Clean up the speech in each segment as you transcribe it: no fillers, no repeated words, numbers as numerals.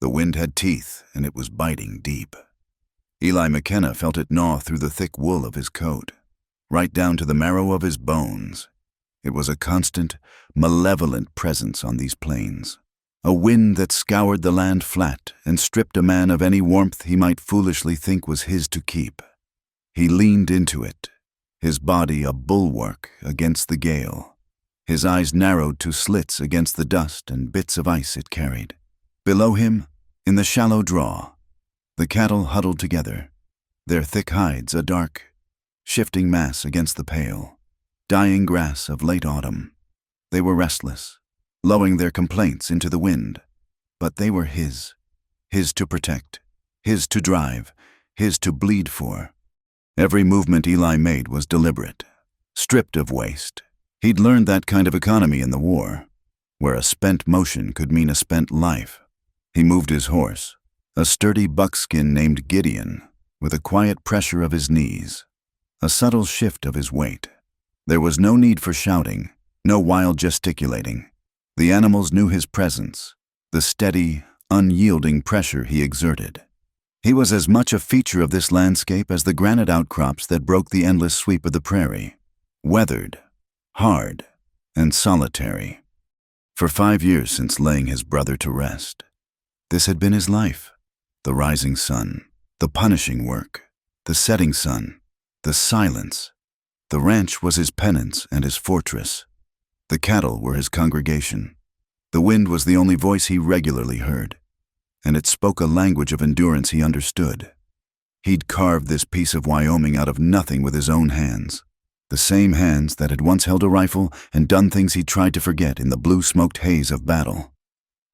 The wind had teeth, and it was biting deep. Eli McKenna felt it gnaw through the thick wool of his coat, right down to the marrow of his bones. It was a constant, malevolent presence on these plains, a wind that scoured the land flat and stripped a man of any warmth he might foolishly think was his to keep. He leaned into it, his body a bulwark against the gale, his eyes narrowed to slits against the dust and bits of ice it carried. Below him, in the shallow draw, the cattle huddled together, their thick hides a dark, shifting mass against the pale, dying grass of late autumn. They were restless, lowing their complaints into the wind, but they were his to protect, his to drive, his to bleed for. Every movement Eli made was deliberate, stripped of waste. He'd learned that kind of economy in the war, where a spent motion could mean a spent life. He moved his horse, a sturdy buckskin named Gideon, with a quiet pressure of his knees, a subtle shift of his weight. There was no need for shouting, no wild gesticulating. The animals knew his presence, the steady, unyielding pressure he exerted. He was as much a feature of this landscape as the granite outcrops that broke the endless sweep of the prairie, weathered, hard, and solitary. For 5 years since laying his brother to rest, this had been his life. The rising sun, the punishing work, the setting sun, the silence. The ranch was his penance and his fortress. The cattle were his congregation. The wind was the only voice he regularly heard, and it spoke a language of endurance he understood. He'd carved this piece of Wyoming out of nothing with his own hands, the same hands that had once held a rifle and done things he tried to forget in the blue-smoked haze of battle.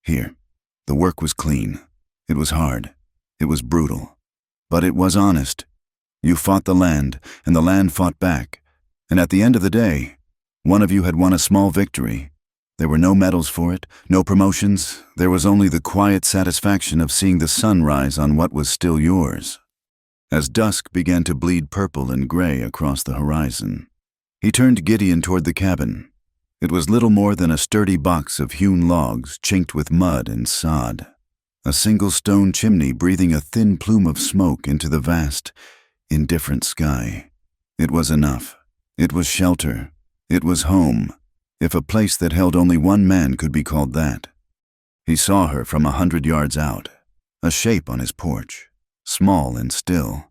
Here, the work was clean. It was hard. It was brutal. But it was honest. You fought the land, and the land fought back. And at the end of the day, one of you had won a small victory. There were no medals for it, no promotions. There was only the quiet satisfaction of seeing the sun rise on what was still yours. As dusk began to bleed purple and gray across the horizon, he turned Gideon toward the cabin. It was little more than a sturdy box of hewn logs chinked with mud and sod, a single stone chimney breathing a thin plume of smoke into the vast, indifferent sky. It was enough. It was shelter. It was home, if a place that held only one man could be called that. He saw her from 100 yards out, a shape on his porch, small and still.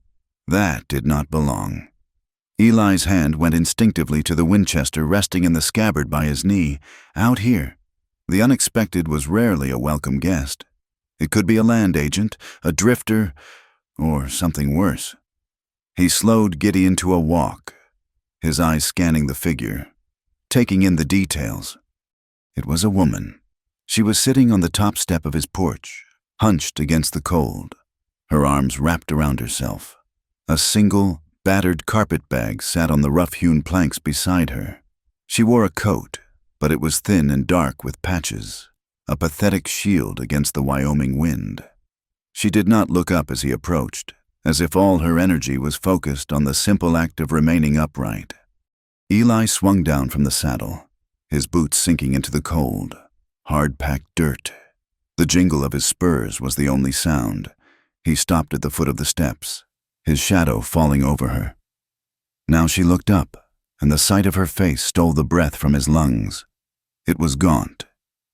That did not belong. Eli's hand went instinctively to the Winchester resting in the scabbard by his knee. Out here, the unexpected was rarely a welcome guest. It could be a land agent, a drifter, or something worse. He slowed Gideon to a walk, his eyes scanning the figure, taking in the details. It was a woman. She was sitting on the top step of his porch, hunched against the cold, her arms wrapped around herself. A single, battered carpet bag sat on the rough-hewn planks beside her. She wore a coat, but it was thin and dark with patches, a pathetic shield against the Wyoming wind. She did not look up as he approached, as if all her energy was focused on the simple act of remaining upright. Eli swung down from the saddle, his boots sinking into the cold, hard-packed dirt. The jingle of his spurs was the only sound. He stopped at the foot of the steps, his shadow falling over her. Now she looked up, and the sight of her face stole the breath from his lungs. It was gaunt,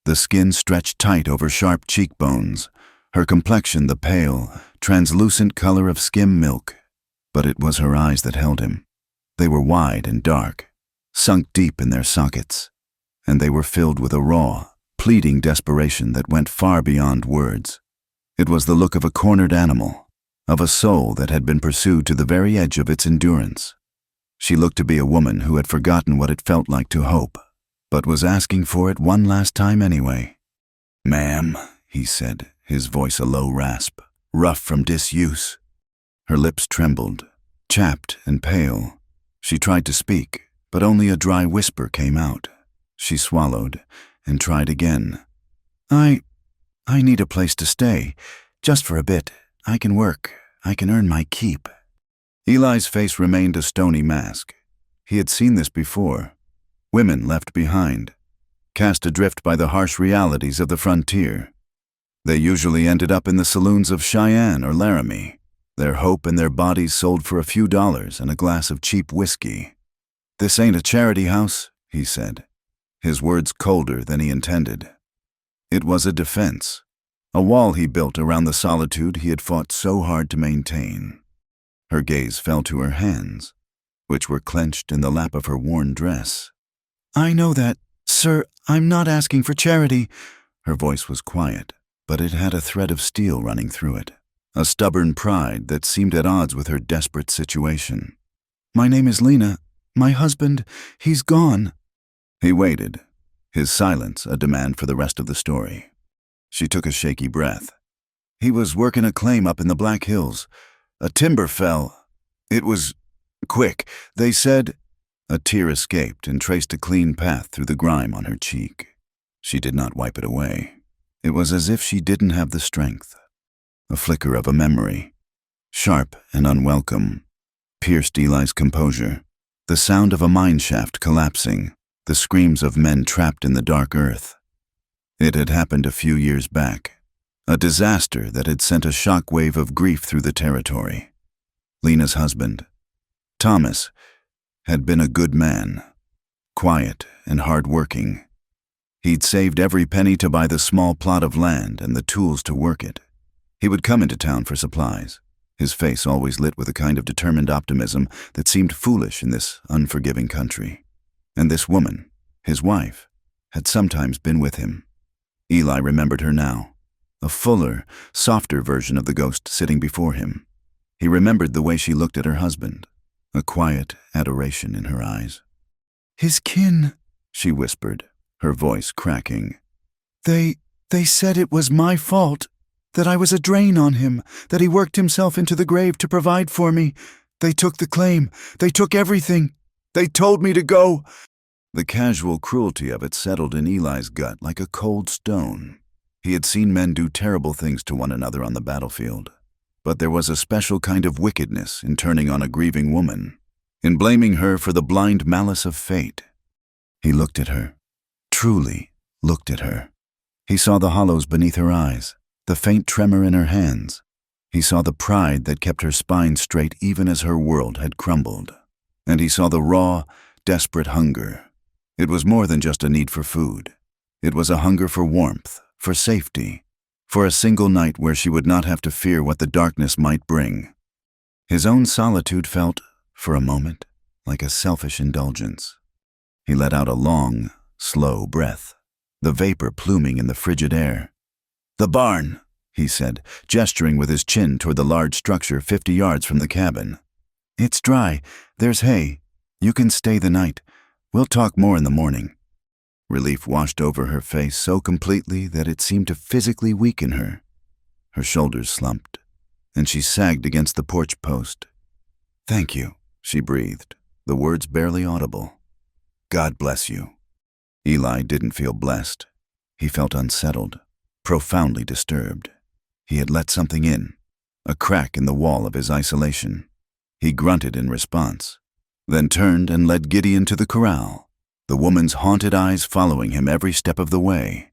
the skin stretched tight over sharp cheekbones, her complexion the pale, translucent color of skim milk. But it was her eyes that held him. They were wide and dark, sunk deep in their sockets, and they were filled with a raw, pleading desperation that went far beyond words. It was the look of a cornered animal, of a soul that had been pursued to the very edge of its endurance. She looked to be a woman who had forgotten what it felt like to hope, but was asking for it one last time anyway. "Ma'am," he said, his voice a low rasp, rough from disuse. Her lips trembled, chapped and pale. She tried to speak, but only a dry whisper came out. She swallowed and tried again. I need a place to stay, just for a bit. I can work. I can earn my keep." Eli's face remained a stony mask. He had seen this before. Women left behind, cast adrift by the harsh realities of the frontier. They usually ended up in the saloons of Cheyenne or Laramie, their hope and their bodies sold for a few dollars and a glass of cheap whiskey. "This ain't a charity house," he said, his words colder than he intended. It was a defense, a wall he built around the solitude he had fought so hard to maintain. Her gaze fell to her hands, which were clenched in the lap of her worn dress. "I know that, sir. I'm not asking for charity." Her voice was quiet, but it had a thread of steel running through it, a stubborn pride that seemed at odds with her desperate situation. "My name is Lena. My husband, he's gone." He waited, his silence a demand for the rest of the story. She took a shaky breath. "He was working a claim up in the Black Hills. A timber fell. It was quick. They said—" A tear escaped and traced a clean path through the grime on her cheek. She did not wipe it away. It was as if she didn't have the strength. A flicker of a memory, sharp and unwelcome, pierced Eli's composure. The sound of a mine shaft collapsing, the screams of men trapped in the dark earth. It had happened a few years back, a disaster that had sent a shock wave of grief through the territory. Lena's husband, Thomas, had been a good man, quiet and hard-working. He'd saved every penny to buy the small plot of land and the tools to work it. He would come into town for supplies, his face always lit with a kind of determined optimism that seemed foolish in this unforgiving country. And this woman, his wife, had sometimes been with him. Eli remembered her now, a fuller, softer version of the ghost sitting before him. He remembered the way she looked at her husband, a quiet adoration in her eyes. "His kin," she whispered, her voice cracking. They said it was my fault, that I was a drain on him, that he worked himself into the grave to provide for me. They took the claim. They took everything. They told me to go." The casual cruelty of it settled in Eli's gut like a cold stone. He had seen men do terrible things to one another on the battlefield, but there was a special kind of wickedness in turning on a grieving woman, in blaming her for the blind malice of fate. He looked at her, truly looked at her. He saw the hollows beneath her eyes, the faint tremor in her hands. He saw the pride that kept her spine straight even as her world had crumbled. And he saw the raw, desperate hunger. It was more than just a need for food. It was a hunger for warmth, for safety, for a single night where she would not have to fear what the darkness might bring. His own solitude felt, for a moment, like a selfish indulgence. He let out a long, slow breath, the vapor pluming in the frigid air. "The barn," he said, gesturing with his chin toward the large structure 50 yards from the cabin. "It's dry. There's hay. You can stay the night. We'll talk more in the morning." Relief washed over her face so completely that it seemed to physically weaken her. Her shoulders slumped, and she sagged against the porch post. "Thank you," she breathed, the words barely audible. "God bless you." Eli didn't feel blessed. He felt unsettled, profoundly disturbed. He had let something in, a crack in the wall of his isolation. He grunted in response, then turned and led Gideon to the corral, the woman's haunted eyes following him every step of the way.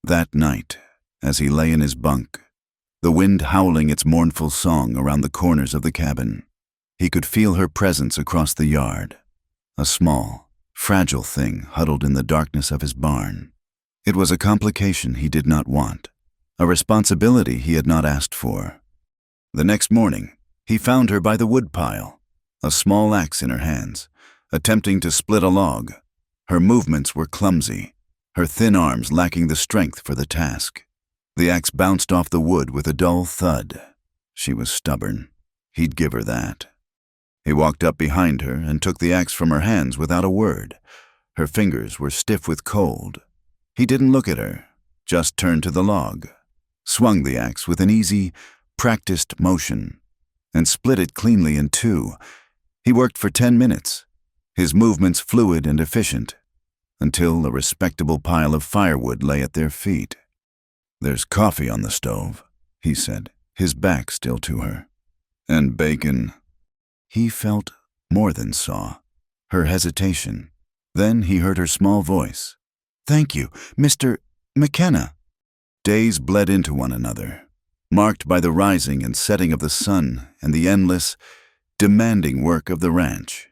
That night, as he lay in his bunk, the wind howling its mournful song around the corners of the cabin, he could feel her presence across the yard, a small, fragile thing huddled in the darkness of his barn. It was a complication he did not want, a responsibility he had not asked for. The next morning, he found her by the woodpile, a small axe in her hands, attempting to split a log. Her movements were clumsy, her thin arms lacking the strength for the task. The axe bounced off the wood with a dull thud. She was stubborn. He'd give her that. He walked up behind her and took the axe from her hands without a word. Her fingers were stiff with cold. He didn't look at her, just turned to the log, swung the axe with an easy, practiced motion, and split it cleanly in two. He worked for 10 minutes, his movements fluid and efficient, until a respectable pile of firewood lay at their feet. "There's coffee on the stove," he said, his back still to her. "And bacon." He felt, more than saw, her hesitation. Then he heard her small voice. "Thank you, Mr. McKenna." Days bled into one another, marked by the rising and setting of the sun and the endless, demanding work of the ranch.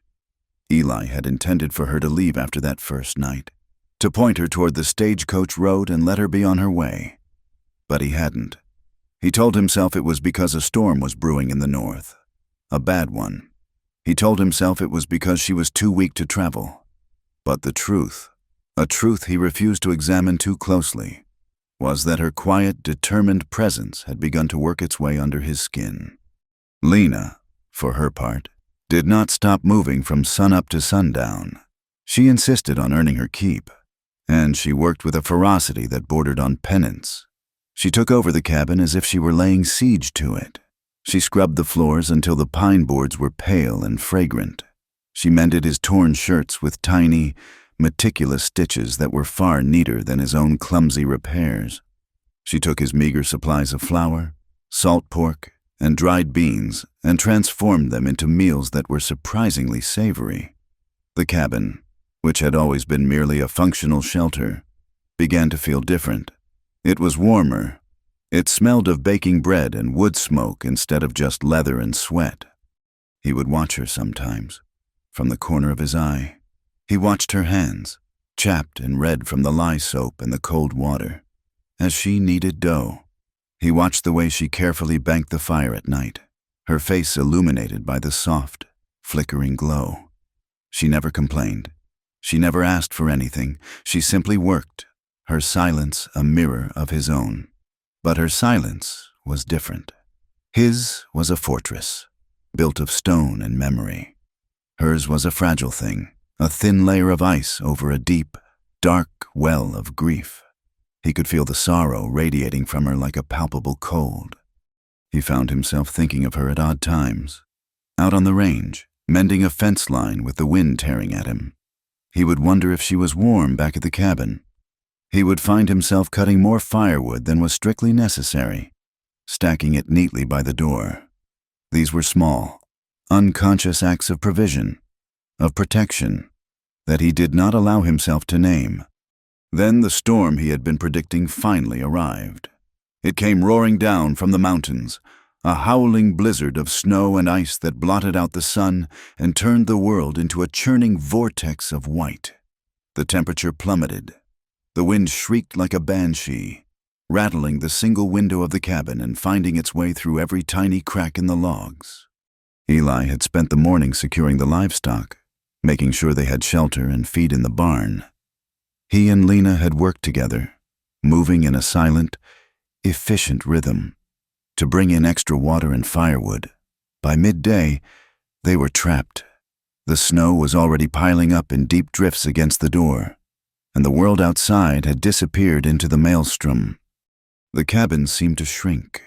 Eli had intended for her to leave after that first night, to point her toward the stagecoach road and let her be on her way. But he hadn't. He told himself it was because a storm was brewing in the north. A bad one. He told himself it was because she was too weak to travel. But the truth, a truth he refused to examine too closely, was that her quiet, determined presence had begun to work its way under his skin. Lena, for her part, did not stop moving from sunup to sundown. She insisted on earning her keep, and she worked with a ferocity that bordered on penance. She took over the cabin as if she were laying siege to it. She scrubbed the floors until the pine boards were pale and fragrant. She mended his torn shirts with tiny, meticulous stitches that were far neater than his own clumsy repairs. She took his meager supplies of flour, salt pork, and dried beans and transformed them into meals that were surprisingly savory. The cabin, which had always been merely a functional shelter, began to feel different. It was warmer. It smelled of baking bread and wood smoke instead of just leather and sweat. He would watch her sometimes, from the corner of his eye. He watched her hands, chapped and red from the lye soap and the cold water, as she kneaded dough. He watched the way she carefully banked the fire at night, her face illuminated by the soft, flickering glow. She never complained. She never asked for anything. She simply worked, her silence a mirror of his own. But her silence was different. His was a fortress, built of stone and memory. Hers was a fragile thing, a thin layer of ice over a deep, dark well of grief. He could feel the sorrow radiating from her like a palpable cold. He found himself thinking of her at odd times. Out on the range, mending a fence line with the wind tearing at him. He would wonder if she was warm back at the cabin. He would find himself cutting more firewood than was strictly necessary, stacking it neatly by the door. These were small, unconscious acts of provision, of protection, that he did not allow himself to name. Then the storm he had been predicting finally arrived. It came roaring down from the mountains, a howling blizzard of snow and ice that blotted out the sun and turned the world into a churning vortex of white. The temperature plummeted. The wind shrieked like a banshee, rattling the single window of the cabin and finding its way through every tiny crack in the logs. Eli had spent the morning securing the livestock, making sure they had shelter and feed in the barn. He and Lena had worked together, moving in a silent, efficient rhythm, to bring in extra water and firewood. By midday, they were trapped. The snow was already piling up in deep drifts against the door, and the world outside had disappeared into the maelstrom. The cabin seemed to shrink,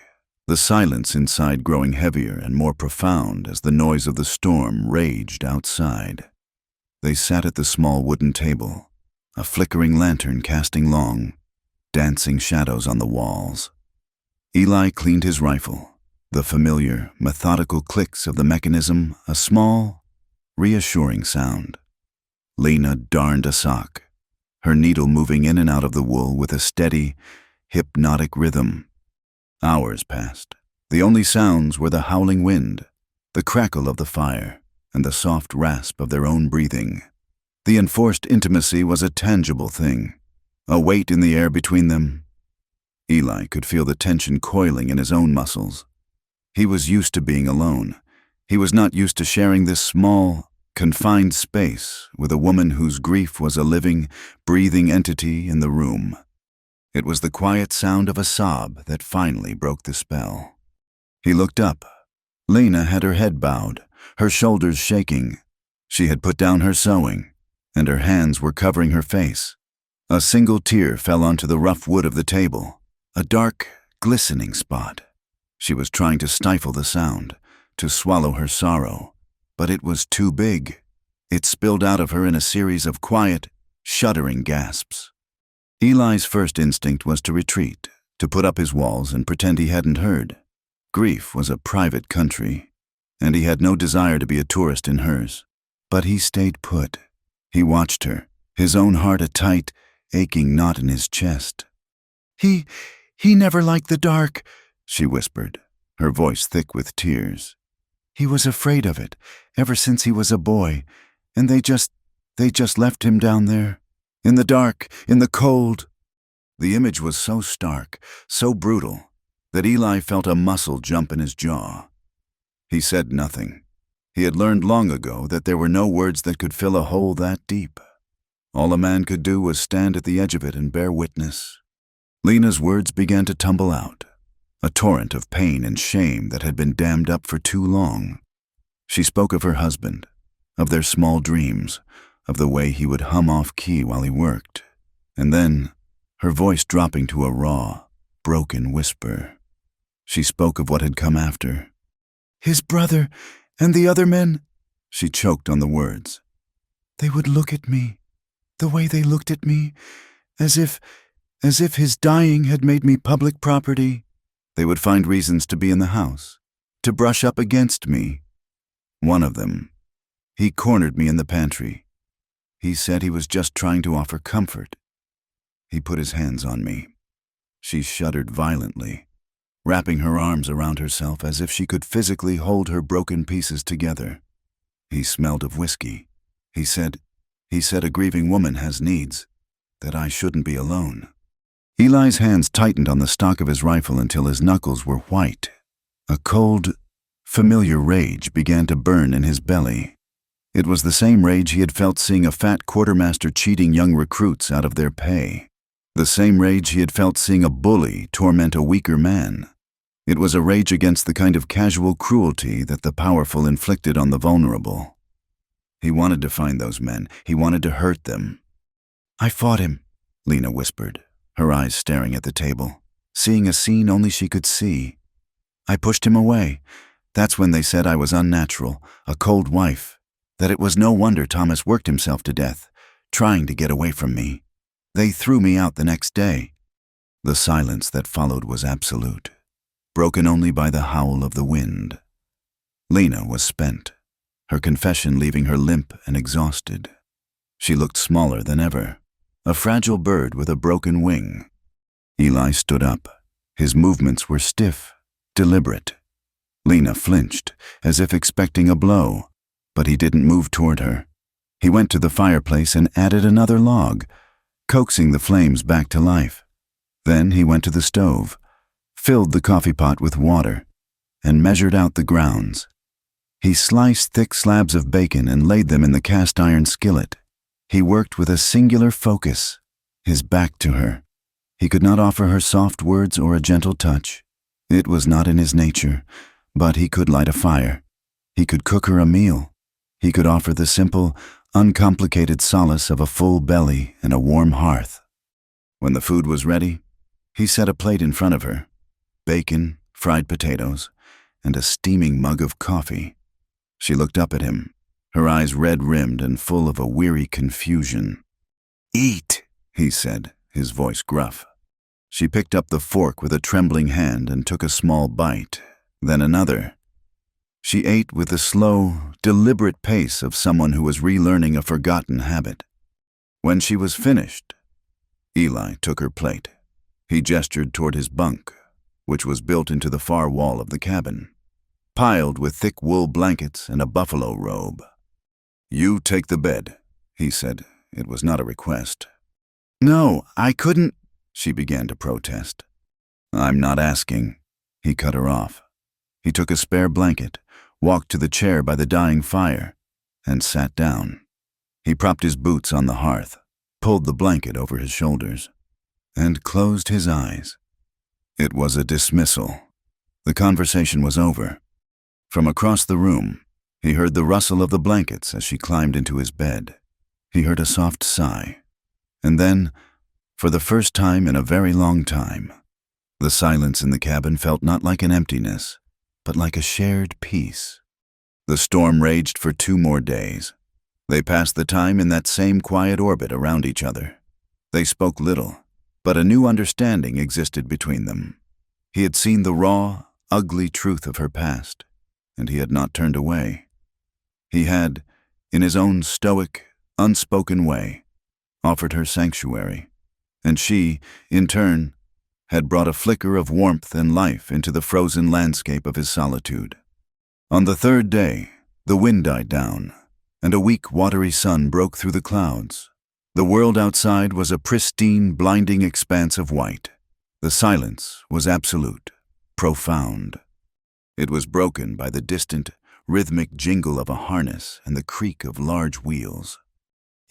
the silence inside growing heavier and more profound as the noise of the storm raged outside. They sat at the small wooden table, a flickering lantern casting long, dancing shadows on the walls. Eli cleaned his rifle, the familiar, methodical clicks of the mechanism a small, reassuring sound. Lena darned a sock, her needle moving in and out of the wool with a steady, hypnotic rhythm. Hours passed. The only sounds were the howling wind, the crackle of the fire, and the soft rasp of their own breathing. The enforced intimacy was a tangible thing, a weight in the air between them. Eli could feel the tension coiling in his own muscles. He was used to being alone. He was not used to sharing this small, confined space with a woman whose grief was a living, breathing entity in the room. It was the quiet sound of a sob that finally broke the spell. He looked up. Lena had her head bowed, her shoulders shaking. She had put down her sewing, and her hands were covering her face. A single tear fell onto the rough wood of the table, a dark, glistening spot. She was trying to stifle the sound, to swallow her sorrow, but it was too big. It spilled out of her in a series of quiet, shuddering gasps. Eli's first instinct was to retreat, to put up his walls and pretend he hadn't heard. Grief was a private country, and he had no desire to be a tourist in hers. But he stayed put. He watched her, his own heart a tight, aching knot in his chest. He He never liked the dark, she whispered, her voice thick with tears. He was afraid of it, ever since he was a boy, and they just left him down there, in the dark, in the cold. The image was so stark, so brutal, that Eli felt a muscle jump in his jaw. He said nothing. He had learned long ago that there were no words that could fill a hole that deep. All a man could do was stand at the edge of it and bear witness. Lena's words began to tumble out, a torrent of pain and shame that had been dammed up for too long. She spoke of her husband, of their small dreams, of the way he would hum off key while he worked, and then, her voice dropping to a raw, broken whisper, she spoke of what had come after. His brother and the other men, she choked on the words. They would look at me, the way they looked at me, as if his dying had made me public property. They would find reasons to be in the house, to brush up against me. One of them, he cornered me in the pantry. He said he was just trying to offer comfort. He put his hands on me. She shuddered violently, wrapping her arms around herself as if she could physically hold her broken pieces together. He smelled of whiskey. He said a grieving woman has needs, that I shouldn't be alone. Eli's hands tightened on the stock of his rifle until his knuckles were white. A cold, familiar rage began to burn in his belly. It was the same rage he had felt seeing a fat quartermaster cheating young recruits out of their pay. The same rage he had felt seeing a bully torment a weaker man. It was a rage against the kind of casual cruelty that the powerful inflicted on the vulnerable. He wanted to find those men. He wanted to hurt them. I fought him, Lena whispered, her eyes staring at the table, seeing a scene only she could see. I pushed him away. That's when they said I was unnatural, a cold wife, that it was no wonder Thomas worked himself to death, trying to get away from me. They threw me out the next day. The silence that followed was absolute, broken only by the howl of the wind. Lena was spent, her confession leaving her limp and exhausted. She looked smaller than ever, a fragile bird with a broken wing. Eli stood up. His movements were stiff, deliberate. Lena flinched, as if expecting a blow, but he didn't move toward her. He went to the fireplace and added another log, coaxing the flames back to life. Then he went to the stove, filled the coffee pot with water, and measured out the grounds. He sliced thick slabs of bacon and laid them in the cast iron skillet. He worked with a singular focus, his back to her. He could not offer her soft words or a gentle touch. It was not in his nature, but he could light a fire. He could cook her a meal. He could offer the simple, uncomplicated solace of a full belly and a warm hearth. When the food was ready, he set a plate in front of her, bacon, fried potatoes, and a steaming mug of coffee. She looked up at him, her eyes red-rimmed and full of a weary confusion. "Eat," he said, his voice gruff. She picked up the fork with a trembling hand and took a small bite, then another. She ate with the slow, deliberate pace of someone who was relearning a forgotten habit. When she was finished, Eli took her plate. He gestured toward his bunk, which was built into the far wall of the cabin, piled with thick wool blankets and a buffalo robe. "You take the bed," he said. It was not a request. "No, I couldn't," she began to protest. "I'm not asking," he cut her off. He took a spare blanket, walked to the chair by the dying fire, and sat down. He propped his boots on the hearth, pulled the blanket over his shoulders, and closed his eyes. It was a dismissal. The conversation was over. From across the room, he heard the rustle of the blankets as she climbed into his bed. He heard a soft sigh. And then, for the first time in a very long time, the silence in the cabin felt not like an emptiness, but like a shared peace. The storm raged for 2 more days. They passed the time in that same quiet orbit around each other. They spoke little, but a new understanding existed between them. He had seen the raw, ugly truth of her past, and he had not turned away. He had, in his own stoic, unspoken way, offered her sanctuary, and she, in turn, had brought a flicker of warmth and life into the frozen landscape of his solitude. On the third day, the wind died down, and a weak, watery sun broke through the clouds. The world outside was a pristine, blinding expanse of white. The silence was absolute, profound. It was broken by the distant, rhythmic jingle of a harness and the creak of large wheels.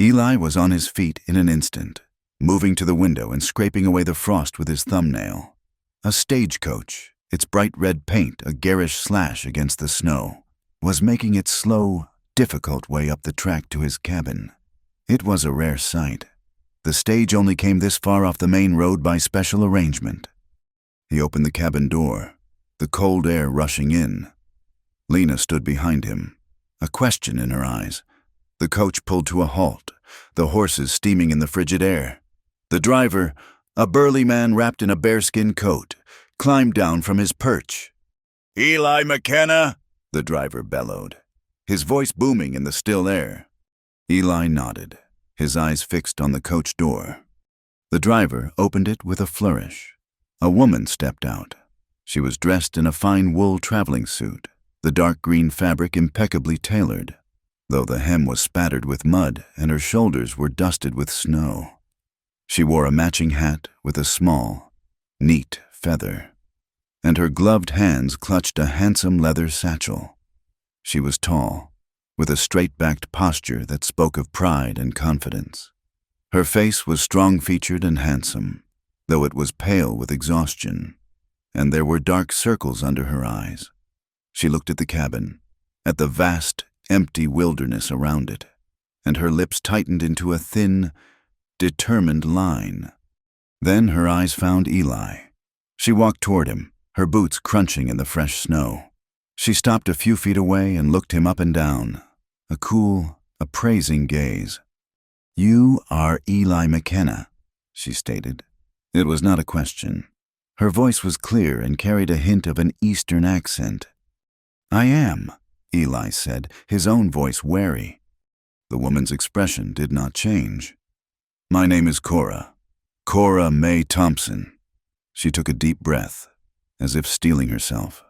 Eli was on his feet in an instant, moving to the window and scraping away the frost with his thumbnail. A stagecoach, its bright red paint a garish slash against the snow, was making its slow, difficult way up the track to his cabin. It was a rare sight. The stage only came this far off the main road by special arrangement. He opened the cabin door, the cold air rushing in. Lena stood behind him, a question in her eyes. The coach pulled to a halt, the horses steaming in the frigid air. The driver, a burly man wrapped in a bearskin coat, climbed down from his perch. "Eli McKenna!" the driver bellowed, his voice booming in the still air. Eli nodded, his eyes fixed on the coach door. The driver opened it with a flourish. A woman stepped out. She was dressed in a fine wool traveling suit, the dark green fabric impeccably tailored, though the hem was spattered with mud and her shoulders were dusted with snow. She wore a matching hat with a small, neat feather, and her gloved hands clutched a handsome leather satchel. She was tall, with a straight-backed posture that spoke of pride and confidence. Her face was strong-featured and handsome, though it was pale with exhaustion, and there were dark circles under her eyes. She looked at the cabin, at the vast, empty wilderness around it, and her lips tightened into a thin, determined line. Then her eyes found Eli. She walked toward him, her boots crunching in the fresh snow. She stopped a few feet away and looked him up and down, a cool, appraising gaze. "You are Eli McKenna," she stated. It was not a question. Her voice was clear and carried a hint of an Eastern accent. "I am," Eli said, his own voice wary. The woman's expression did not change. "My name is Cora Mae Thompson." She took a deep breath, as if steeling herself.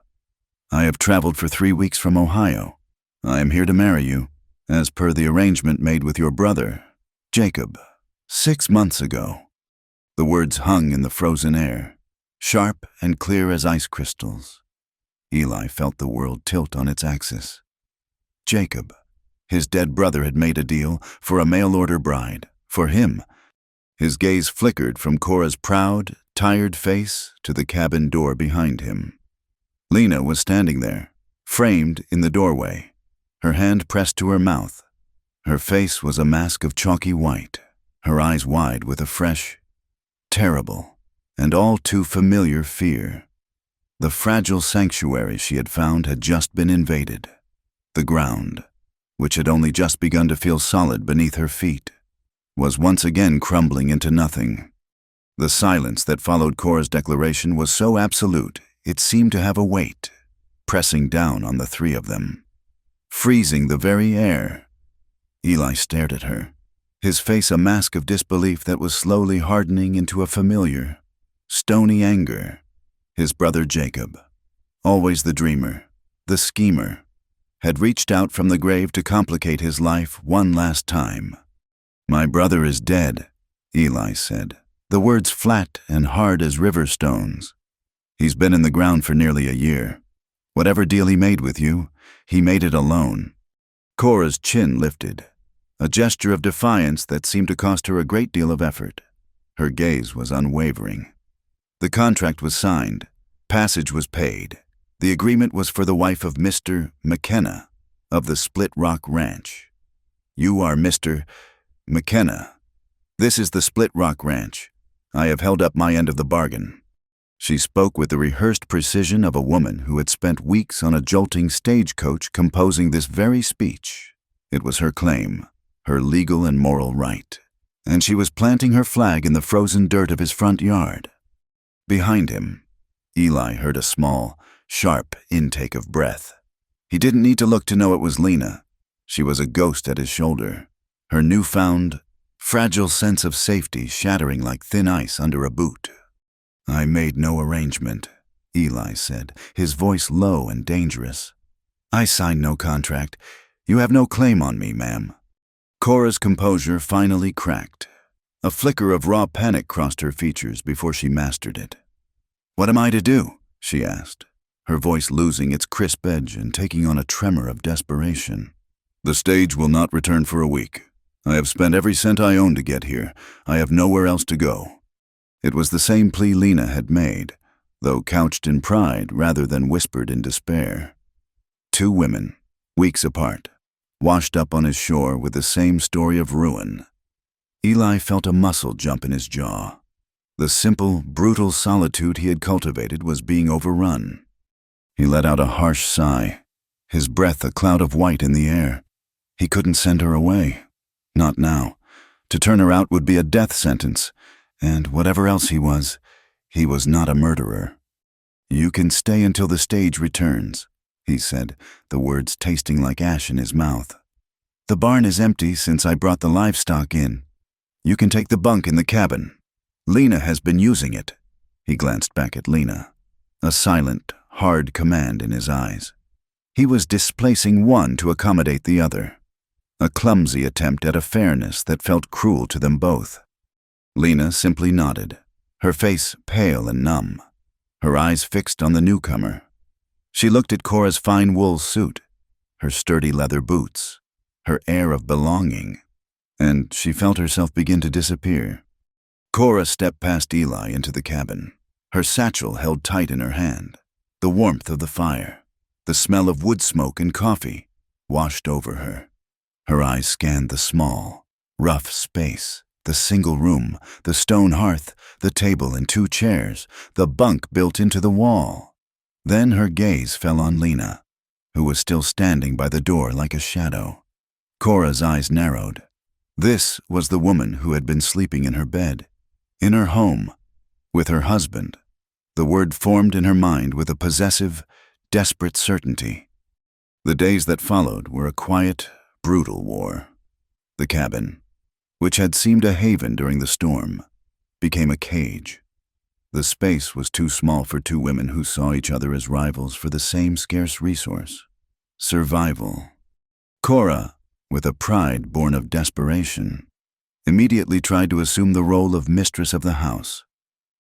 "I have traveled for 3 weeks from Ohio. I am here to marry you, as per the arrangement made with your brother, Jacob, 6 months ago." The words hung in the frozen air, sharp and clear as ice crystals. Eli felt the world tilt on its axis. Jacob, his dead brother, had made a deal for a mail-order bride, for him. His gaze flickered from Cora's proud, tired face to the cabin door behind him. Lena was standing there, framed in the doorway, her hand pressed to her mouth. Her face was a mask of chalky white, her eyes wide with a fresh, terrible, and all too familiar fear. The fragile sanctuary she had found had just been invaded. The ground, which had only just begun to feel solid beneath her feet, was once again crumbling into nothing. The silence that followed Cora's declaration was so absolute it seemed to have a weight, pressing down on the three of them, freezing the very air. Eli stared at her, his face a mask of disbelief that was slowly hardening into a familiar, stony anger. His brother Jacob, always the dreamer, the schemer, had reached out from the grave to complicate his life one last time. "My brother is dead," Eli said, the words flat and hard as river stones. "He's been in the ground for nearly a year. Whatever deal he made with you, he made it alone." Cora's chin lifted, a gesture of defiance that seemed to cost her a great deal of effort. Her gaze was unwavering. The contract was signed, passage was paid. The agreement was for the wife of Mr. McKenna of the Split Rock Ranch. "You are Mr. McKenna. This is the Split Rock Ranch. I have held up my end of the bargain." She spoke with the rehearsed precision of a woman who had spent weeks on a jolting stagecoach composing this very speech. It was her claim, her legal and moral right, and she was planting her flag in the frozen dirt of his front yard. Behind him, Eli heard a small, sharp intake of breath. He didn't need to look to know it was Lena. She was a ghost at his shoulder, her newfound, fragile sense of safety shattering like thin ice under a boot. "I made no arrangement," Eli said, his voice low and dangerous. "I signed no contract. You have no claim on me, ma'am." Cora's composure finally cracked. A flicker of raw panic crossed her features before she mastered it. "What am I to do?" she asked, her voice losing its crisp edge and taking on a tremor of desperation. "The stage will not return for a week. I have spent every cent I own to get here. I have nowhere else to go." It was the same plea Lena had made, though couched in pride rather than whispered in despair. Two women, weeks apart, washed up on his shore with the same story of ruin. Eli felt a muscle jump in his jaw. The simple, brutal solitude he had cultivated was being overrun. He let out a harsh sigh, his breath a cloud of white in the air. He couldn't send her away. Not now. To turn her out would be a death sentence, and whatever else he was not a murderer. "You can stay until the stage returns," he said, the words tasting like ash in his mouth. "The barn is empty since I brought the livestock in. You can take the bunk in the cabin. Lena has been using it." He glanced back at Lena, a silent, hard command in his eyes. He was displacing one to accommodate the other, a clumsy attempt at a fairness that felt cruel to them both. Lena simply nodded, her face pale and numb, her eyes fixed on the newcomer. She looked at Cora's fine wool suit, her sturdy leather boots, her air of belonging, and she felt herself begin to disappear. Cora stepped past Eli into the cabin, her satchel held tight in her hand. The warmth of the fire, the smell of wood smoke and coffee, washed over her. Her eyes scanned the small, rough space, the single room, the stone hearth, the table and two chairs, the bunk built into the wall. Then her gaze fell on Lena, who was still standing by the door like a shadow. Cora's eyes narrowed. This was the woman who had been sleeping in her bed, in her home, with her husband. The word formed in her mind with a possessive, desperate certainty. The days that followed were a quiet, brutal war. The cabin, which had seemed a haven during the storm, became a cage. The space was too small for two women who saw each other as rivals for the same scarce resource: survival. Cora, with a pride born of desperation, immediately tried to assume the role of mistress of the house.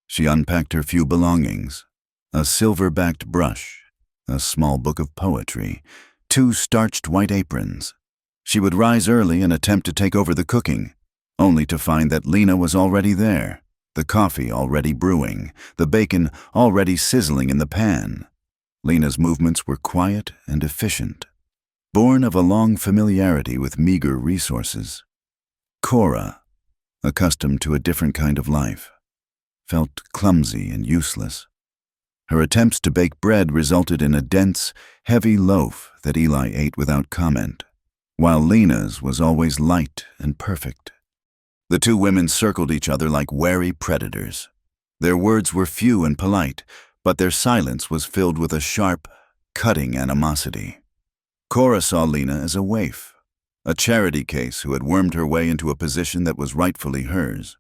She unpacked her few belongings: a silver-backed brush, a small book of poetry, two starched white aprons. She would rise early and attempt to take over the cooking, only to find that Lena was already there, the coffee already brewing, the bacon already sizzling in the pan. Lena's movements were quiet and efficient, born of a long familiarity with meager resources. Cora, accustomed to a different kind of life, felt clumsy and useless. Her attempts to bake bread resulted in a dense, heavy loaf that Eli ate without comment, while Lena's was always light and perfect. The two women circled each other like wary predators. Their words were few and polite, but their silence was filled with a sharp, cutting animosity. Cora saw Lena as a waif, a charity case who had wormed her way into a position that was rightfully hers.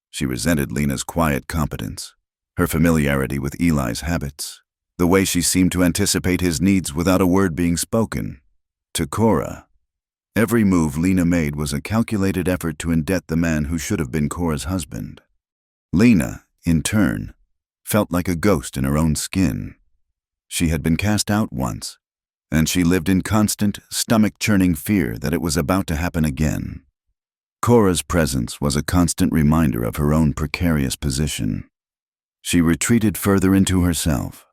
She resented Lena's quiet competence, her familiarity with Eli's habits, the way she seemed to anticipate his needs without a word being spoken. To Cora, every move Lena made was a calculated effort to indebt the man who should have been Cora's husband. Lena, in turn, felt like a ghost in her own skin. She had been cast out once, and she lived in constant, stomach-churning fear that it was about to happen again. Cora's presence was a constant reminder of her own precarious position. She retreated further into herself,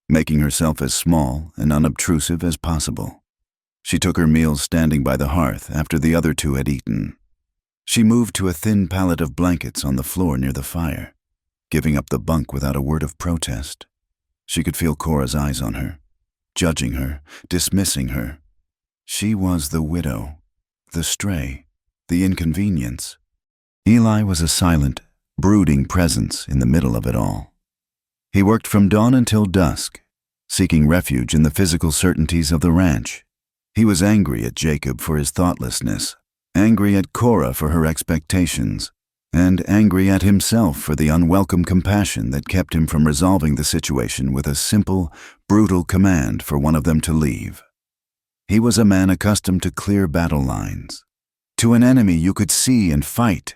making herself as small and unobtrusive as possible. She took her meals standing by the hearth after the other two had eaten. She moved to a thin pallet of blankets on the floor near the fire, giving up the bunk without a word of protest. She could feel Cora's eyes on her, judging her, dismissing her. She was the widow, the stray, the inconvenience. Eli was a silent, brooding presence in the middle of it all. He worked from dawn until dusk, seeking refuge in the physical certainties of the ranch. He was angry at Jacob for his thoughtlessness, angry at Cora for her expectations, and angry at himself for the unwelcome compassion that kept him from resolving the situation with a simple, brutal command for one of them to leave. He was a man accustomed to clear battle lines, to an enemy you could see and fight.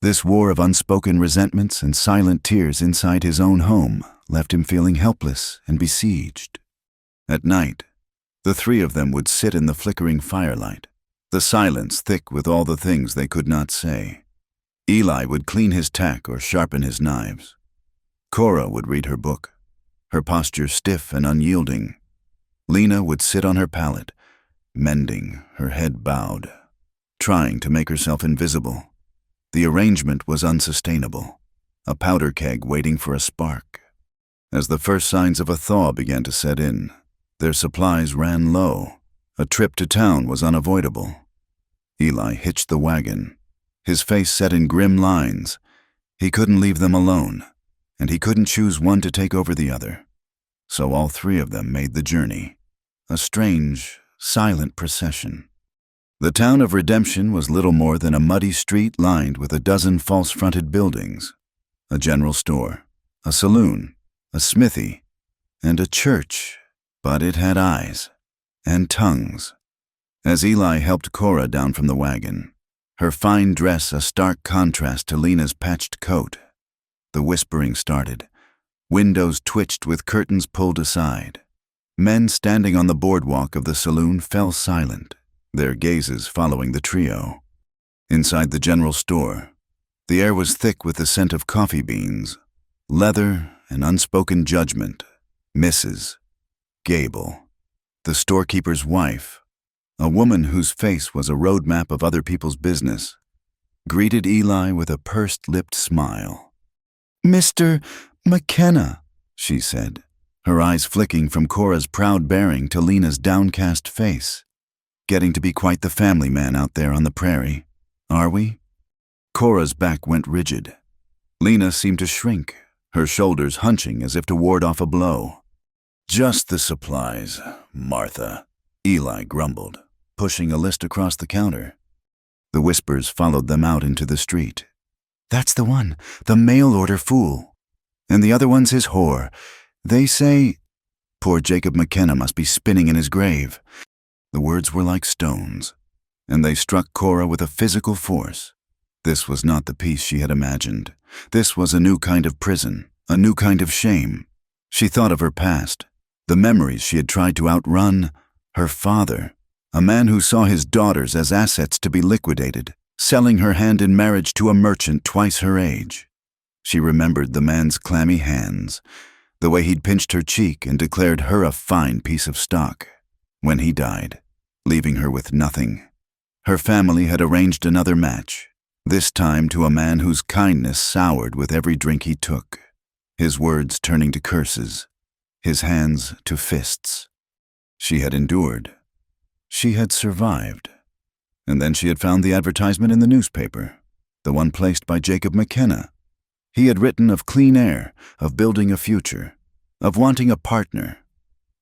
This war of unspoken resentments and silent tears inside his own home left him feeling helpless and besieged. At night, the three of them would sit in the flickering firelight, the silence thick with all the things they could not say. Eli would clean his tack or sharpen his knives. Cora would read her book, her posture stiff and unyielding. Lena would sit on her pallet, mending, her head bowed, trying to make herself invisible. The arrangement was unsustainable, a powder keg waiting for a spark. As the first signs of a thaw began to set in, their supplies ran low. A trip to town was unavoidable. Eli hitched the wagon, his face set in grim lines. He couldn't leave them alone, and he couldn't choose one to take over the other. So all three of them made the journey, a strange, silent procession. The town of Redemption was little more than a muddy street lined with a dozen false-fronted buildings, a general store, a saloon, a smithy, and a church, but it had eyes and tongues. As Eli helped Cora down from the wagon, her fine dress a stark contrast to Lena's patched coat, the whispering started. Windows twitched with curtains pulled aside. Men standing on the boardwalk of the saloon fell silent, their gazes following the trio. Inside the general store, the air was thick with the scent of coffee beans, leather, and unspoken judgment. Mrs. Gable, the storekeeper's wife, a woman whose face was a roadmap of other people's business, greeted Eli with a pursed-lipped smile. "Mr. McKenna," she said, her eyes flicking from Cora's proud bearing to Lena's downcast face. "Getting to be quite the family man out there on the prairie, are we?" Cora's back went rigid. Lena seemed to shrink, her shoulders hunching as if to ward off a blow. "Just the supplies, Martha," Eli grumbled, pushing a list across the counter. The whispers followed them out into the street. "That's the one, the mail-order fool. And the other one's his whore. They say—" Poor Jacob McKenna must be spinning in his grave. The words were like stones, and they struck Cora with a physical force. This was not the peace she had imagined. This was a new kind of prison, a new kind of shame. She thought of her past, the memories she had tried to outrun, her father, a man who saw his daughters as assets to be liquidated, selling her hand in marriage to a merchant twice her age. She remembered the man's clammy hands, the way he'd pinched her cheek and declared her a fine piece of stock. When he died, leaving her with nothing, her family had arranged another match, this time to a man whose kindness soured with every drink he took, his words turning to curses, his hands to fists. She had endured. She had survived. And then she had found the advertisement in the newspaper, the one placed by Jacob McKenna. He had written of clean air, of building a future, of wanting a partner,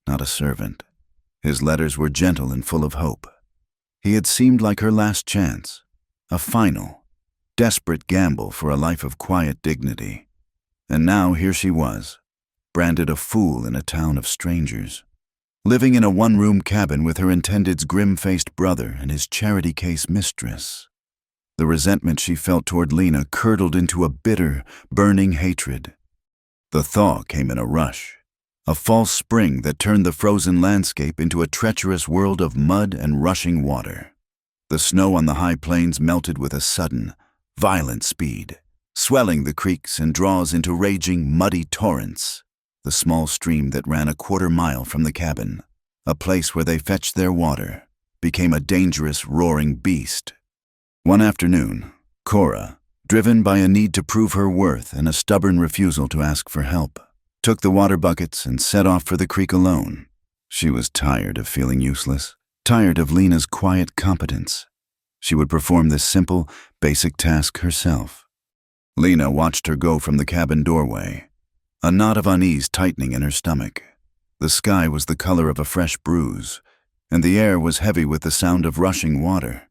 not a servant. His letters were gentle and full of hope. He had seemed like her last chance, a final, desperate gamble for a life of quiet dignity. And now here she was, branded a fool in a town of strangers, living in a one-room cabin with her intended's grim-faced brother and his charity case mistress. The resentment she felt toward Lena curdled into a bitter, burning hatred. The thaw came in a rush, a false spring that turned the frozen landscape into a treacherous world of mud and rushing water. The snow on the high plains melted with a sudden, violent speed, swelling the creeks and draws into raging, muddy torrents. The small stream that ran a quarter-mile from the cabin, a place where they fetched their water, became a dangerous, roaring beast. One afternoon, Cora, driven by a need to prove her worth and a stubborn refusal to ask for help, took the water buckets and set off for the creek alone. She was tired of feeling useless, tired of Lena's quiet competence. She would perform this simple, basic task herself. Lena watched her go from the cabin doorway, a knot of unease tightening in her stomach. The sky was the color of a fresh bruise, and the air was heavy with the sound of rushing water.